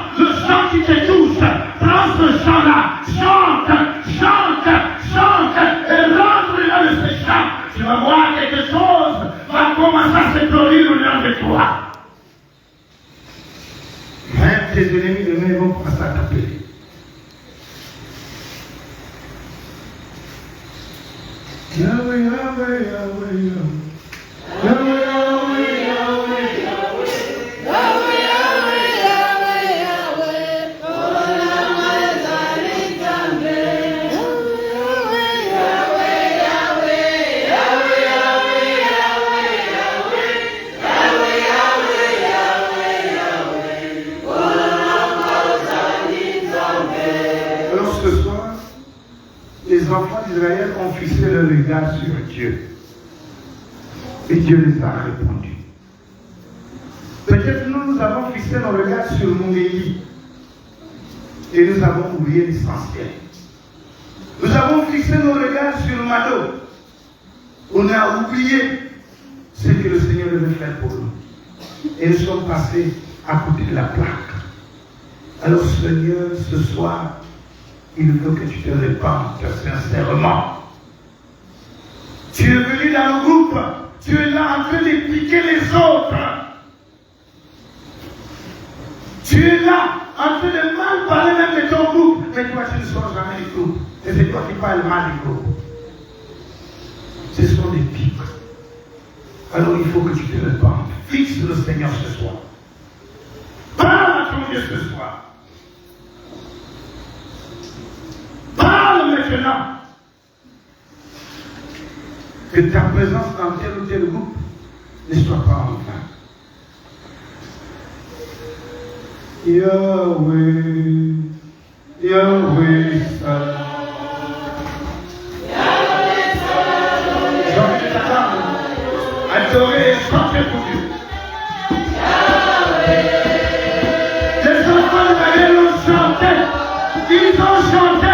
qui te touche, prends ce chant-là, chante, chante, chante, et rentre dans ce chant. Tu vas voir quelque chose va commencer à se produire au nom de toi. Même tes ennemis demain vont commencer à t'appeler. Yahweh, Yahweh, Yahweh, Yahweh, Yahweh, Yahweh, Yahweh, les enfants d'Israël ont fixé leur regard sur Dieu. Et Dieu les a répondu. Peut-être nous avons fixé nos regards sur Mungeli et nous avons oublié l'essentiel. Nous avons fixé nos regards sur Mado. On a oublié ce que le Seigneur devait faire pour nous. Et nous sommes passés à côté de la plaque. Alors Seigneur, ce soir, il veut que tu te répandes sincèrement. Tu es venu dans le groupe, tu es là en train de piquer les autres. Tu es là en train de mal parler même de ton groupe, mais toi tu ne sors jamais du groupe. Et c'est toi qui parles mal du groupe. Ce sont des piques. Alors il faut que tu te répandes. Fixe le Seigneur ce soir. Parle à ton Dieu ce soir. Parle maintenant. Que ta présence dans tel ou tel groupe ne soit pas en vain. Yahweh, Yahweh, Salam. J'ai envie de t'attendre. Adorer et chanter pour Dieu. Les enfants de Marie ont chanté. Ils ont chanté.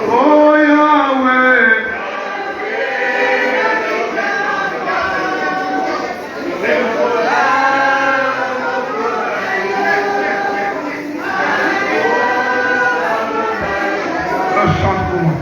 Oh Yahweh. Chante pour moi.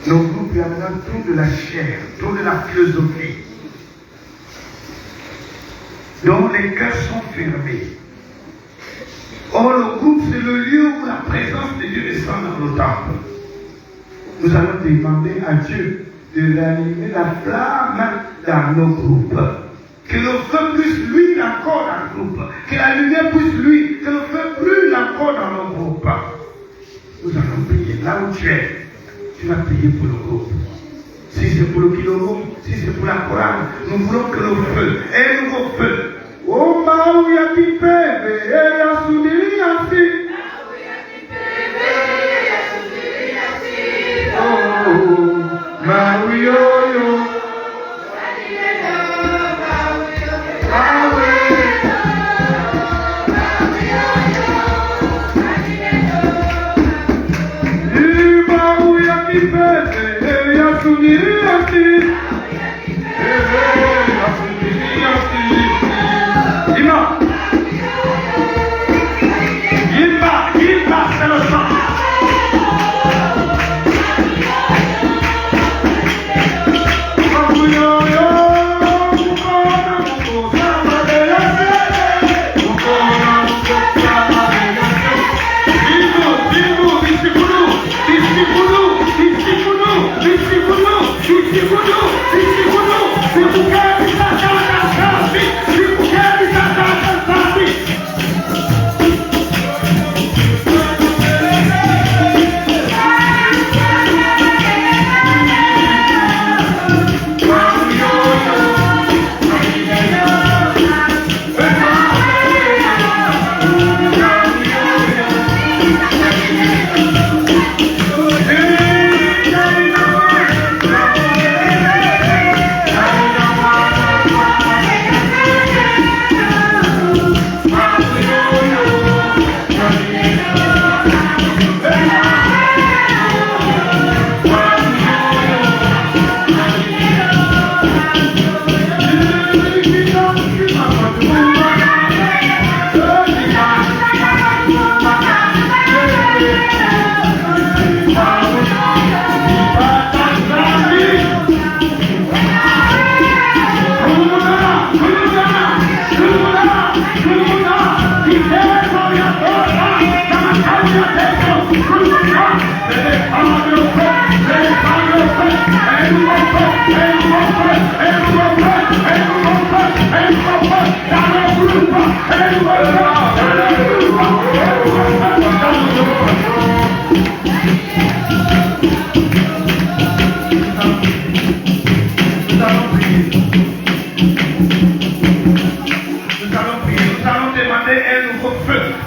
Nos groupes, il y a maintenant tout de la chair, tout de la philosophie, dont les cœurs sont fermés. Or, le groupe, c'est le lieu où la présence de Dieu descend dans nos temples. Nous allons demander à Dieu de rallumer la flamme dans nos groupes. Que le feu puisse lui encore dans le groupe. Que la lumière puisse lui. Que le feu brûle encore dans nos groupes. Nous allons prier là où tu es. Tu vas prier pour le groupe. Si c'est pour le kilomètre, si c'est pour la chorale, nous voulons que le feu, un nouveau feu. Oh, Maouya qui peut, et la soudérie ainsi. Oh, Maouya, yo.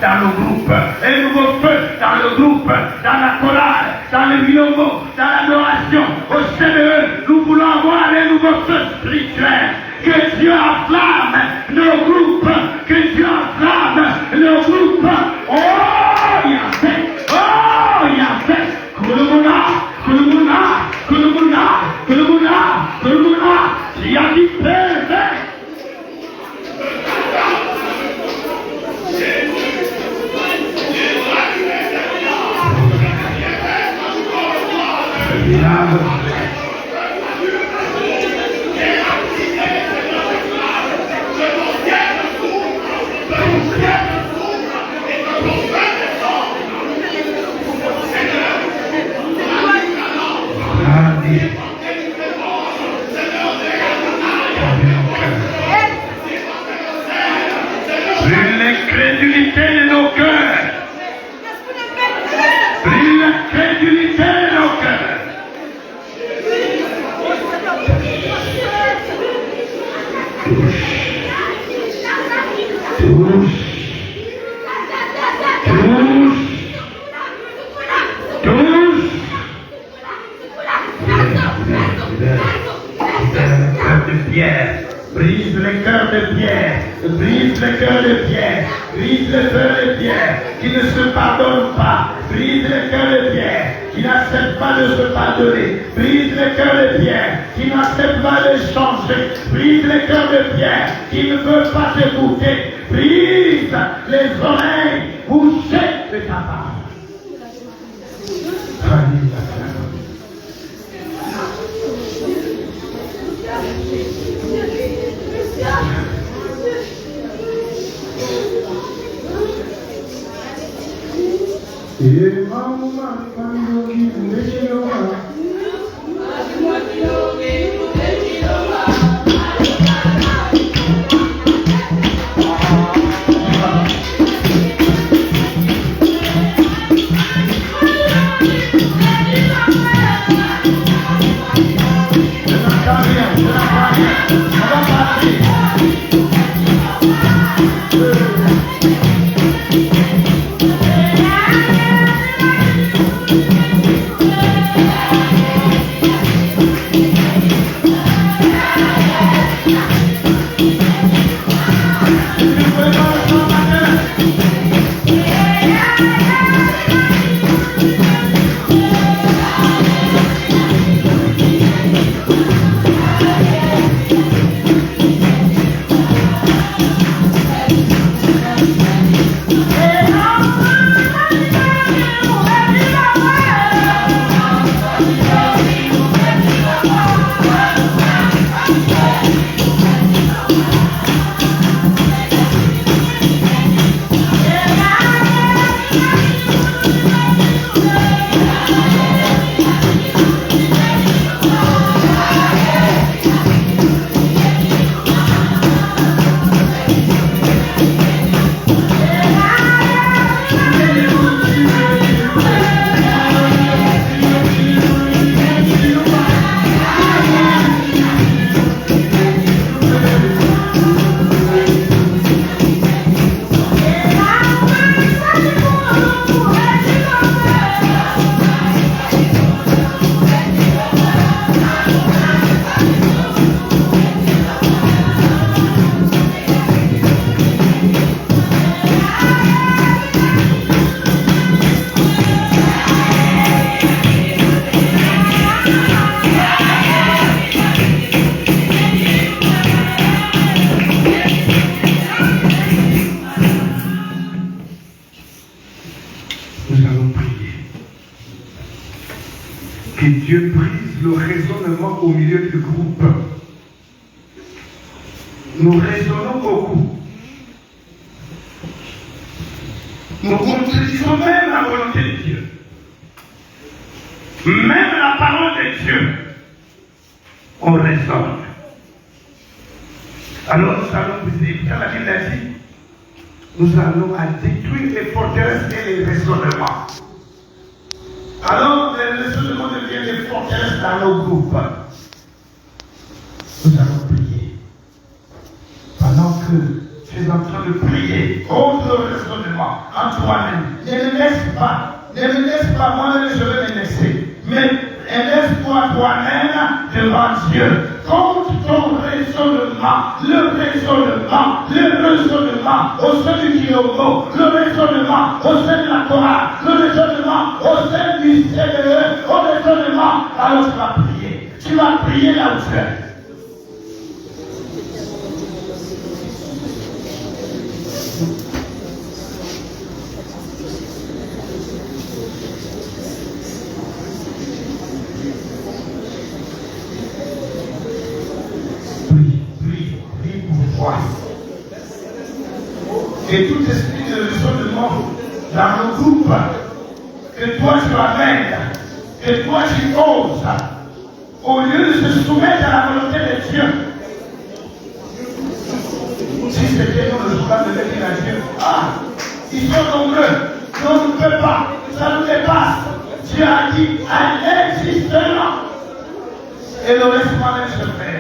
Dans le groupe, un nouveau feu dans le groupe, dans la chorale, dans dans le myomo, dans l'adoration, au CBE, nous voulons avoir les nouveaux feux spirituels. Que Dieu enflamme nos groupes, que Dieu enflamme nos groupes. Oh, il y a fait, oh, il y a fait. Kulumuna, kulumuna, kulumuna, kulumuna, kulumuna. Il y a du père. L'incrédulité de nos cœurs. Brille l'incrédulité de nos cœurs. Brise le cœur de pierre, brise le cœur de pierre, brise le cœur de pierre, qui ne se pardonne pas, brise le cœur de pierre, qui n'accepte pas de se pardonner, brise le cœur de pierre, qui n'accepte pas de changer, brise le cœur de pierre, qui ne veut pas t'écouter, brise les oreilles bouchées de ta parole. Que Dieu brise le raisonnement au milieu du groupe. Nous raisonnons beaucoup. Nous contredisons même la volonté de Dieu. Même la parole de Dieu. On raisonne. Alors nous allons briser. Quand la Bible a dit, nous allons à détruire les forteresses et les raisonnements. Alors, les raisonnements deviennent des forteresses dans nos groupes. Nous allons prier. Pendant que tu es en train de prier contre le raisonnement en toi-même, ne me laisse pas, moi-même je vais me laisser. mais laisse-toi toi-même devant Dieu. Compte ton raisonnement, le raisonnement au sein du Kyogo, le raisonnement au sein de la Torah, le raisonnement au sein du CDE, au raisonnement. Alors tu vas prier. Tu vas prier là où tu es. Et tout esprit de raisonnement dans le groupe que toi tu amènes, que toi tu oses, au lieu de se soumettre à la volonté de Dieu. Si c'était nous le jour de venir à Dieu, ils sont nombreux, on ne peut pas, ça nous dépasse. Dieu a dit, existement. Et le reste moi-même se fait.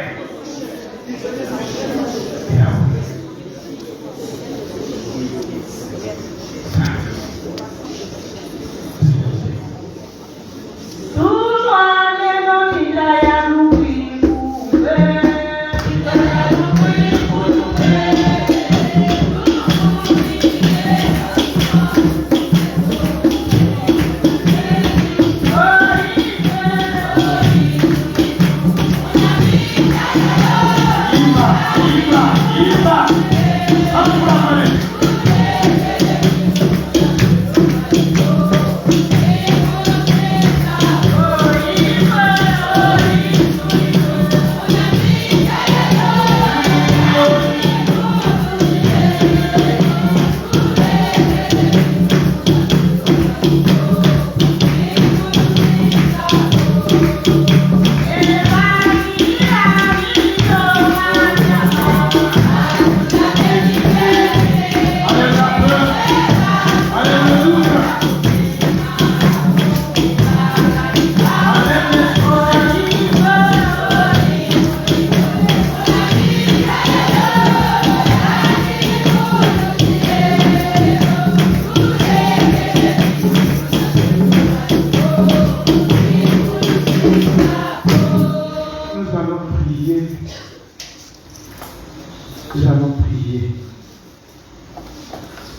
Nous allons prier.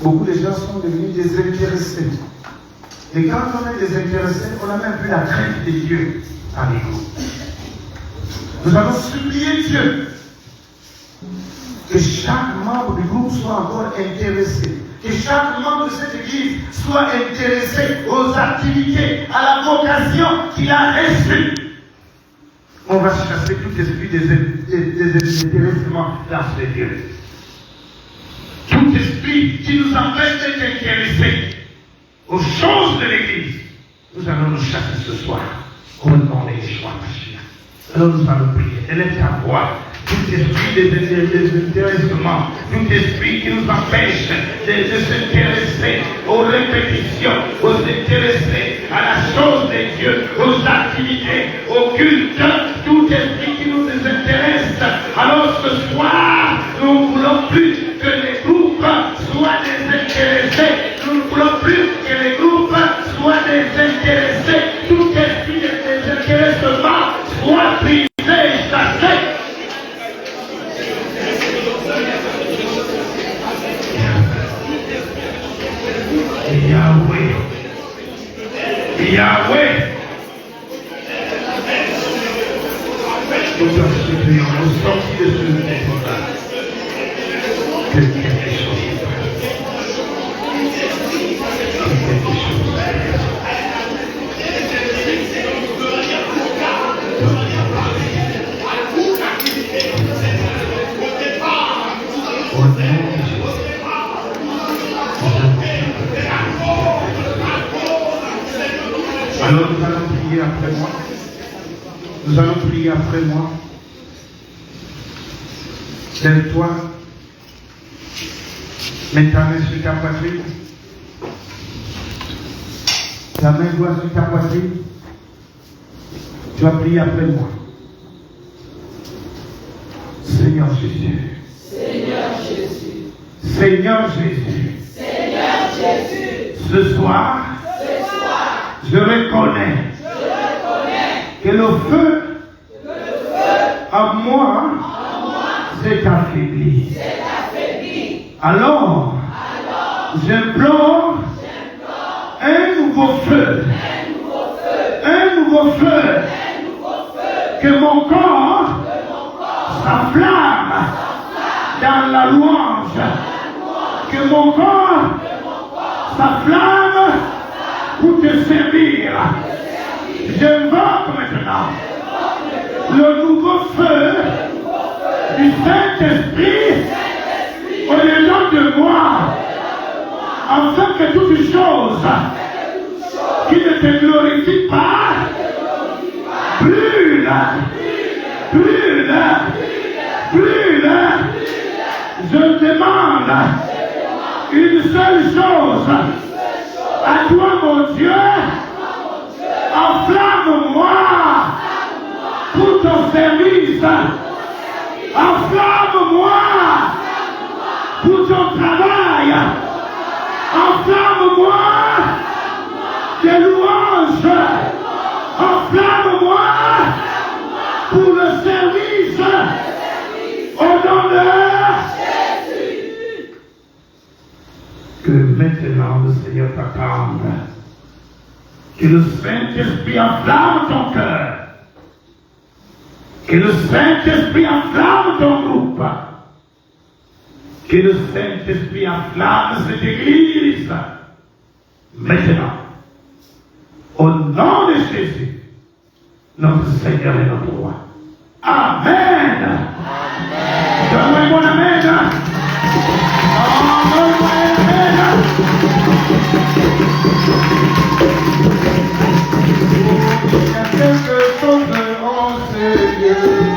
Beaucoup de gens sont devenus désintéressés. Et quand on est désintéressé, on n'a même plus la crainte de Dieu avec nous. Nous allons supplier Dieu que chaque membre du groupe soit encore intéressé. Que chaque membre de cette église soit intéressé aux activités, à la vocation qu'il a reçue. On va chasser tout esprit désintéressement dans ce Dieu. Tout esprit qui nous empêche d'être intéressés aux choses de l'église, nous allons nous chasser ce soir au nom de Yeshua Mashiach. Alors nous allons prier. Élève ta voix. Tout esprit désintéressement, tout esprit qui nous empêche de s'intéresser aux répétitions, aux intéresser à la chose de Dieu, aux activités, au culte, tout esprit qui nous désintéresse. Alors ce soir, nous ne voulons plus que les groupes soient désintéressés. Nous ne voulons plus que les groupes soient désintéressés. Tout esprit de désintéressement soit brisé et chassé. Yahweh. Yahweh. Nous te supplions, nous sortis de ce monde-là. Que quelque chose se passe. Que quelque chose se passe. Au nom de Jésus. Alors nous allons prier après moi. Nous allons prier après moi. Lève-toi. Mets ta main sur ta poitrine. Ta main doit sur ta poitrine. Tu vas prier après moi. Seigneur Jésus. Seigneur Jésus. Seigneur Jésus. Seigneur Jésus. Ce soir, je reconnais que le feu à moi s'est affaibli. Alors, j'implore un nouveau feu. Un nouveau feu. Que mon corps s'enflamme dans la louange. Que mon corps s'enflamme pour te servir. J'invoque maintenant le nouveau feu du Saint-Esprit au-delà de moi, afin que toute chose qui ne te glorifie pas brûle, brûle, brûle. Je demande une seule chose à toi, mon Dieu, enflamme-moi pour ton service, enflamme-moi pour ton travail, enflamme-moi de louanges, enflamme-moi pour le service au nom de Jésus. Que maintenant le Seigneur t'attende, que le Saint-Esprit enflamme ton cœur, que le Saint-Esprit enflamme ton groupe, que le Saint-Esprit enflamme cette église. Maintenant, au nom de Jésus, notre Seigneur et notre Roi. Amen. Donne-moi un bon amen. Donne-moi un amen. Il y a quelque chose en Seigneur.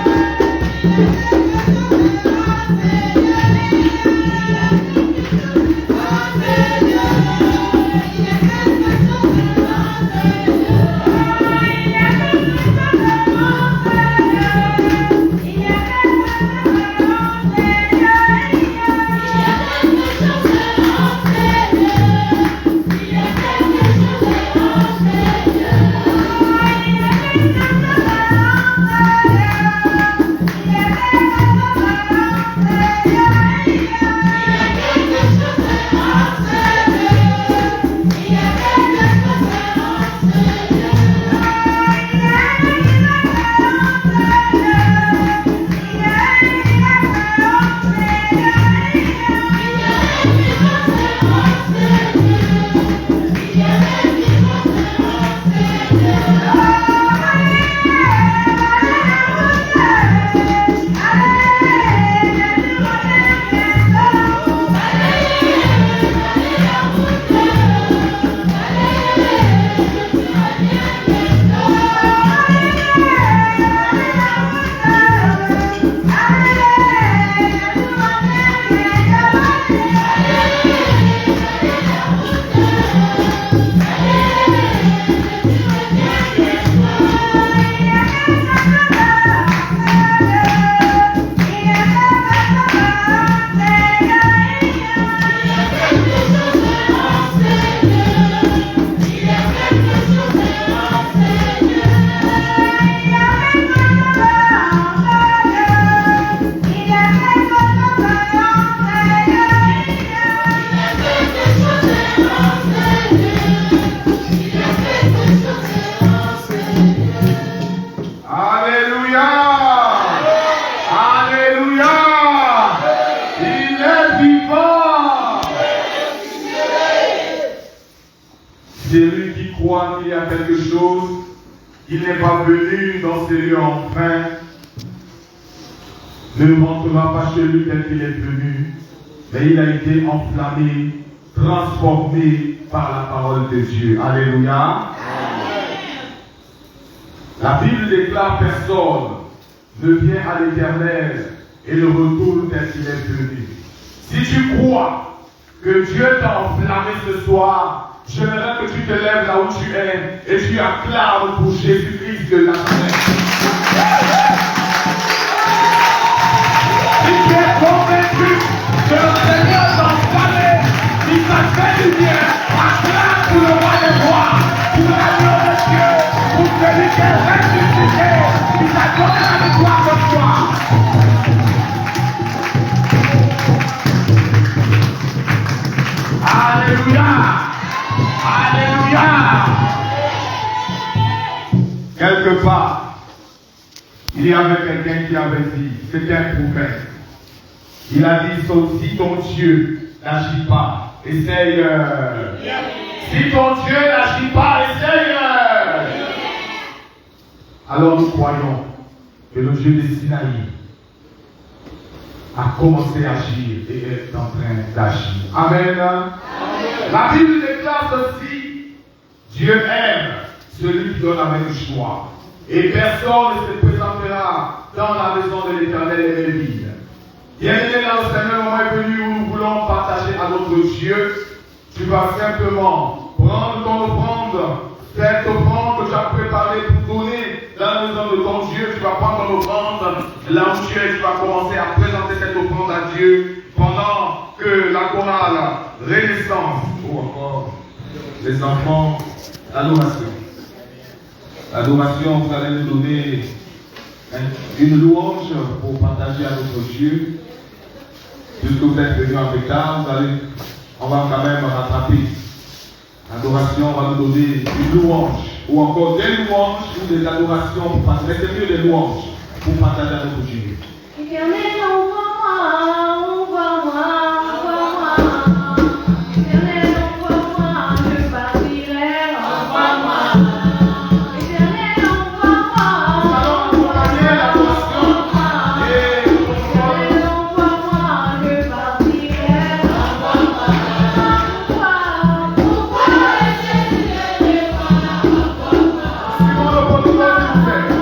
croit qu'il y a quelque chose, il n'est pas venu dans ces lieux en vain, ne rentrera pas chez lui tel qu'il est venu, mais il a été enflammé, transformé par la parole de Dieu. Alléluia. La Bible déclare personne ne vient à l'Éternel et ne retourne tel qu'il est venu. Si tu crois que Dieu t'a enflammé ce soir, j'aimerais que tu te lèves là où tu es et tu acclames pour Jésus-Christ de Nazareth. Si tu es convaincu que le Seigneur t'a enflammé, il t'a fait du bien, acclame pour le roi des rois, pour l'agneau de Dieu, pour celui qui est ressuscité. Accorde la victoire ce soir. Alléluia. Alléluia. Quelque part, il y avait quelqu'un qui avait dit, c'était un prophète. Il a dit, si ton Dieu n'agit pas, essaye. Si ton Dieu n'agit pas, essaye. Alors nous croyons que le Dieu des Sinaï a commencé à agir et est en train d'agir. Amen. La Bible déclare ceci, Dieu aime celui qui donne avec joie. Et personne ne se présentera dans la maison de l'Éternel et les vide. Bien-aimé dans le Seigneur, le moment est venu où nous voulons partager à notre Dieu. Tu vas simplement prendre ton offrande, cette offrande que tu as préparée pour donner dans la maison de ton Dieu. Tu vas prendre ton offrande là où tu es, tu vas commencer à présenter cette offrande à Dieu pendant que la chorale Renaissance ou encore les enfants, l'adoration. L'adoration, vous allez nous donner une louange pour partager à notre Dieu. Puisque vous êtes venus en retard, on va quand même rattraper. L'adoration, on va nous donner une louange, ou encore des louanges, ou des adorations pour partager. Mais c'est mieux des louanges pour partager à notre Dieu. Éternel, envoie-moi, envoie-moi, envoie-moi. Éternel, envoie-moi, je partirai, envoie-moi. Éternel, envoie-moi, Accompagner l'adoration et Éternel, envoie-moi, je partirai, envoie-moi. Pourquoi est-ce que tu ne pas, envoie-moi. suivant le protocole s'il vous plaît.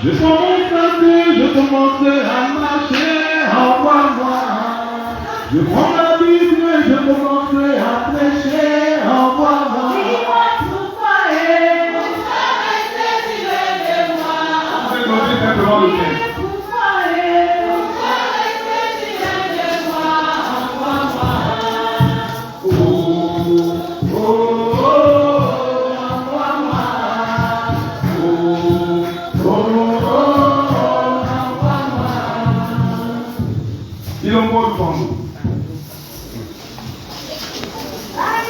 Je prends mon sac, je commence à marcher, envoie-moi. Je prends la Bible, je commence à prêcher, envoie-moi. Dis-moi pourquoi pourquoi rester si loin de moi? Vous pouvez noter simplement le texte. Pourquoi rester si loin de moi? Envoie-moi. Il en faut devant nous. Hey!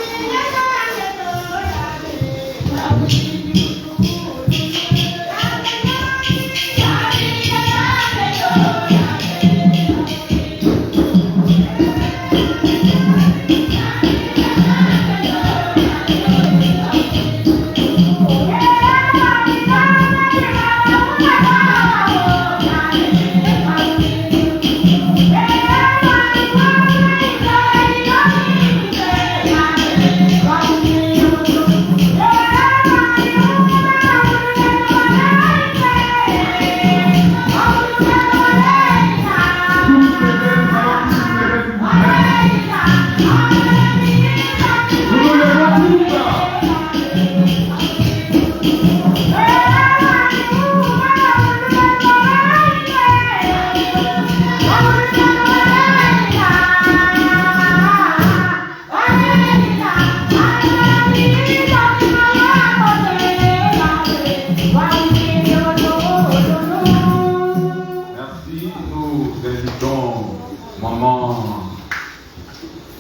invitons maman,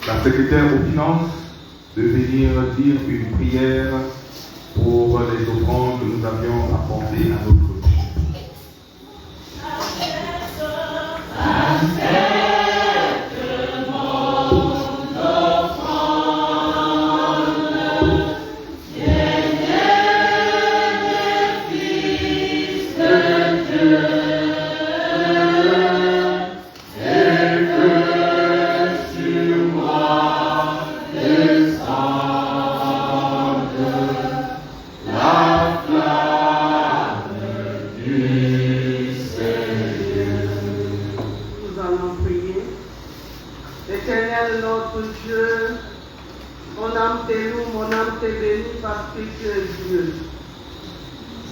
la secrétaire aux finances, de venir dire une prière pour les offrandes que nous avions apportées à notre Dieu.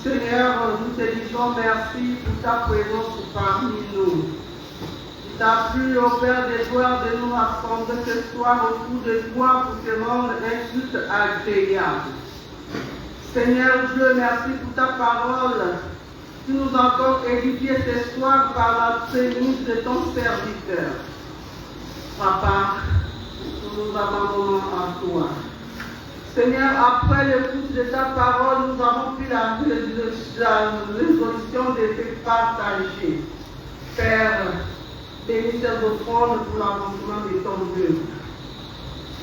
Seigneur, nous te disons merci pour ta présence parmi nous. Il t'a plu, au Père des gloires, de nous rassembler ce soir autour de toi pour te rendre un culte agréable. Seigneur Dieu, merci pour ta parole. Tu nous as encore édifié ce soir par la prémisse de ton serviteur. Papa, nous nous abandonnons à toi. Seigneur, après l'écoute de ta parole, nous avons pris la résolution de te partager. Père, bénis ces offrandes pour l'avancement de ton œuvre.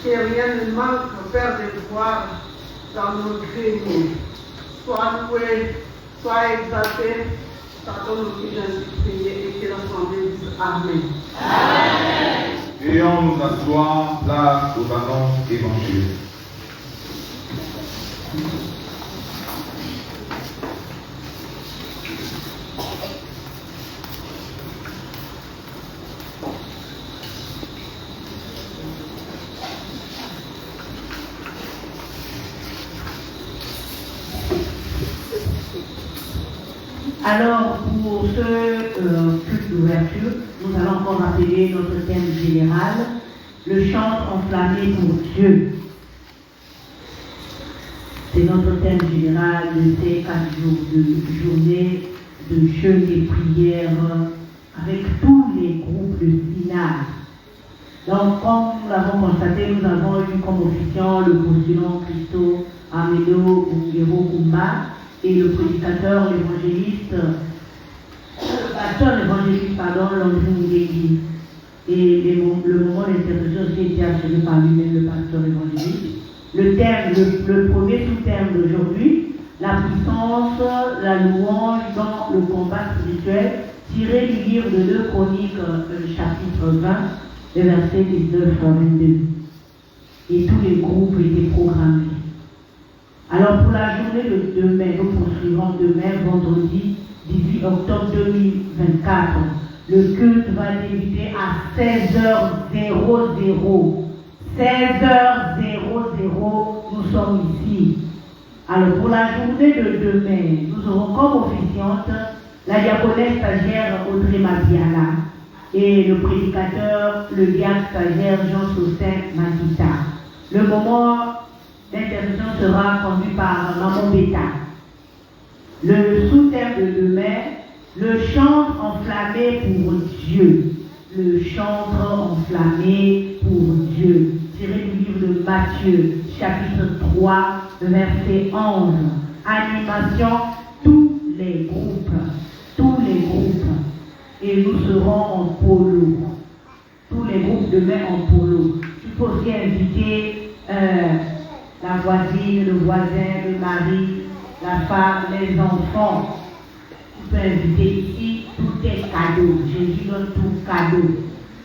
Que rien ne manque, Père de gloire, dans nos greniers. Sois loué, sois exalté, par ton nom que j'ai prié et que l'Assemblée dise Amen. Amen. Ayons nous asseoir, place aux annonces évangéliques. Alors, pour ce culte d'ouverture, nous allons encore appeler notre thème général, le chant enflammé pour Dieu. C'est notre thème général de ces 4 jours de journée de jeûne et prière avec tous les groupes de synode. Donc, comme nous l'avons constaté, nous avons eu comme officiant le postulant Christo Amédo Ungero Kumba et le prédicateur, l'évangéliste, Landry Ngegi. Et le moment d'intercession aussi été assuré par lui-même, le pasteur évangéliste. Le thème, le premier sous-thème d'aujourd'hui, la puissance, la louange dans le combat spirituel, tiré du livre de 2 Chroniques, chapitre 20, le verset 19 à 22. Et tous les groupes étaient programmés. Alors pour la journée de demain, nous poursuivrons demain, vendredi 18 octobre 2024. Le culte va débuter à 16h00. 16h00, nous sommes ici. Alors pour la journée de demain, nous aurons comme officiante la diaconesse stagiaire Audrey Mabiala et le prédicateur, le diacre stagiaire Jean-Saussin Matita. Le moment d'intercession sera conduit par Maman Beta. Le sous-thème de demain, le chantre enflammé pour Dieu. Le chantre enflammé pour Dieu. Tiré du livre de Matthieu, chapitre 3, verset 11. Animation, tous les groupes. Tous les groupes. Et nous serons en polo. Tous les groupes demain en polo. Tu peux aussi inviter la voisine, le voisin, le mari, la femme, les enfants. Tu peux inviter ici, tout est cadeau. Jésus donne tout cadeau.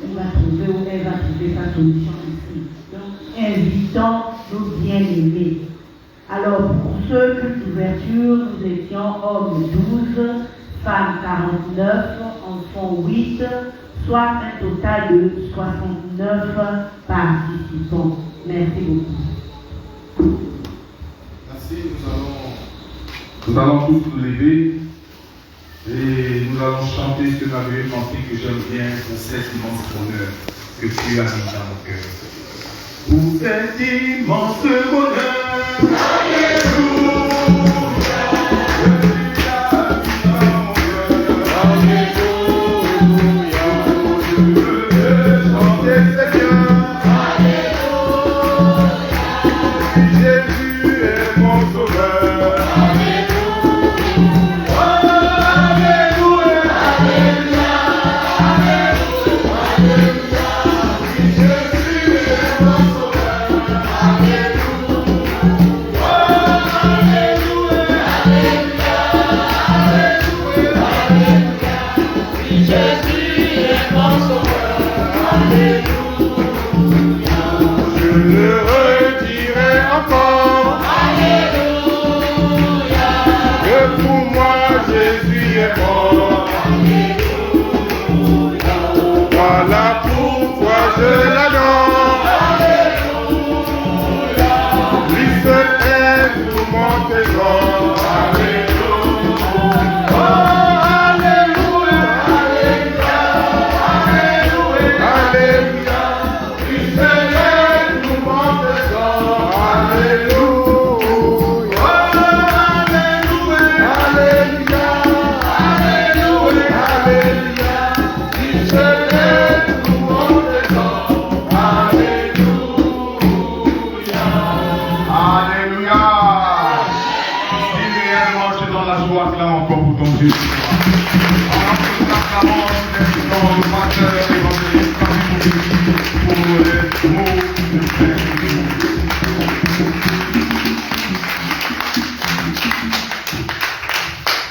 On va trouver ou elle va trouver sa solution ici. Donc, invitons nos bien-aimés. Alors, pour ce culte d'ouverture, nous étions hommes 12, femmes 49, enfants 8, soit un total de 69 participants. Merci beaucoup. Merci, nous allons tous nous lever et nous allons chanter ce que nous avions chanté que j'aime bien pour cet immense bonheur que tu as mis dans mon cœur. Pour cet immense bonheur, Alléluia. Alléluia. Je le redirai encore. Que pour moi Jésus est mort. Voilà pourquoi je l'adore. Lui seul est tout mon trésor. Oh, alléluia, alléluia, alléluia, alléluia. Lui seul est tout mon trésor. Alléluia. Oh, alléluia, alléluia, alléluia, alléluia. Lui seul est tout mon trésor. Alléluia. Alléluia. Si réellement tu es dans la joie, là encore pour ton Dieu. Alors que nous acclamons le pasteur évangéliste pour les mots de Père.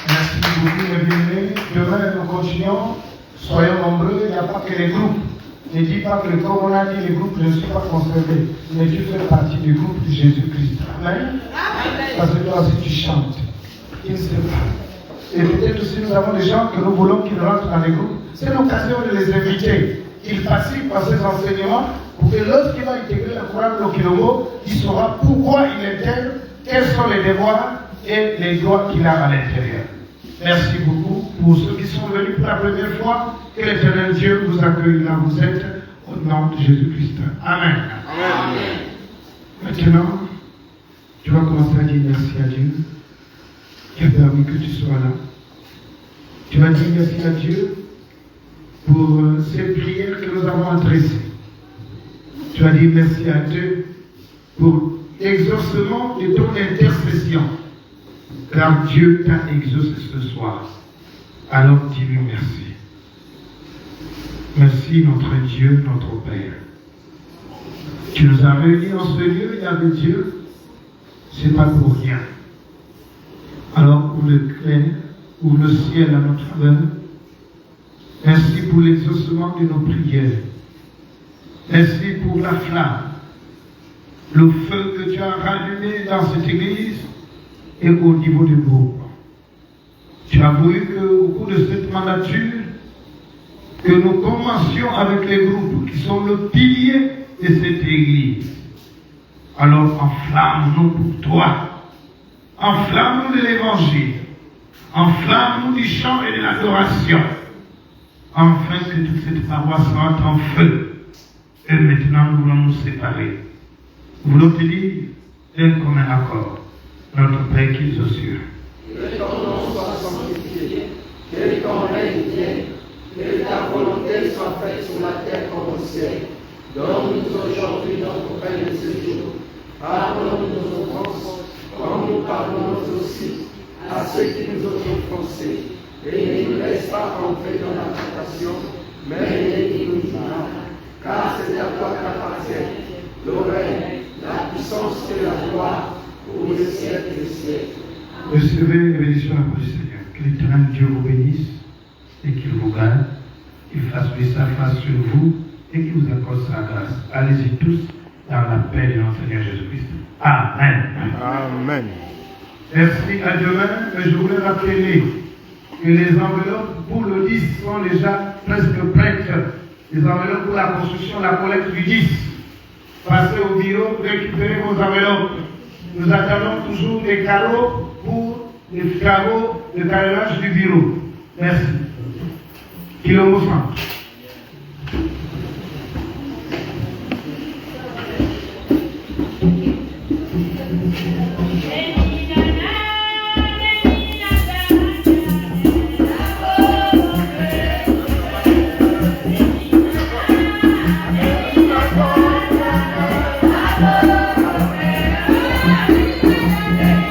Merci beaucoup, mes bien-aimés. Demain, nous continuons. Soyons nombreux. Il n'y a pas que les groupes. Ne dis pas que, comme on a dit, les groupes, je ne suis pas conservé. Mais tu fais partie du groupe de Jésus-Christ. Amen. Parce que toi aussi, tu chantes. Il ne sait pas. Et peut-être aussi, nous avons des gens que nous voulons qu'ils rentrent dans les groupes. C'est l'occasion de les inviter. Qu'ils participent à ces enseignements pour que lorsqu'il va intégrer la chorale Lokilomo, il saura pourquoi il intègre, quels sont les devoirs et les droits qu'il a à l'intérieur. Merci beaucoup pour ceux qui sont venus pour la première fois. Que l'Éternel Dieu vous accueille là où vous êtes, au nom de Jésus-Christ. Amen. Amen. Maintenant, tu vas commencer à dire merci à Dieu qui a permis que tu sois là. Tu vas dire merci à Dieu pour ces prières que nous avons adressées. Tu vas dire merci à Dieu pour l'exaucement de ton intercession. Car Dieu t'a exaucé ce soir. Alors dis-lui merci. Merci notre Dieu, notre Père. Tu nous as réunis en ce lieu et avec Dieu, c'est pas pour rien. Alors ouvre le clair, ouvre le ciel à notre faveur. Merci pour l'exaucement de nos prières. Merci pour la flamme, le feu que tu as rallumé dans cette église et au niveau du groupe. Tu as voulu qu'au cours de cette mandature, que nous commencions avec les groupes qui sont le pilier de cette église. Alors enflamme-nous pour toi. Enflamme-nous de l'évangile. Enflamme-nous du chant et de l'adoration. Afin que toute cette paroisse rentre en feu. Et maintenant, nous voulons nous séparer. Nous voulons te dire d'un commun accord. Notre Père qui es aux cieux. Que ton nom soit sanctifié. Que ton règne vienne. Que ta volonté soit faite sur la terre comme au ciel. Donne-nous aujourd'hui notre pain de ce jour. Pardonne-nous nos offenses, comme nous pardonnons aussi à ceux qui nous ont offensés. Et ne nous laisse pas entrer dans la tentation, mais délivre-nous du mal. Car c'est à toi qu'appartient le règne, la puissance et la gloire pour le siècle des siècles. Recevez les bénédictions de la part du Seigneur. Que l'Éternel Dieu vous bénisse et qu'il vous garde, qu'il fasse lui sa face sur vous et qu'il vous accorde sa grâce. Allez-y tous dans la paix de notre Seigneur Jésus-Christ. Amen. Amen. Merci à demain. Je voulais rappeler que les enveloppes pour le 10 sont déjà presque prêtes. Les enveloppes pour la construction, la collecte du 10. Passez au bureau, récupérez vos enveloppes. Nous attendons toujours des carreaux pour les carreaux de carrelage du bureau. Merci. Kilomo 100.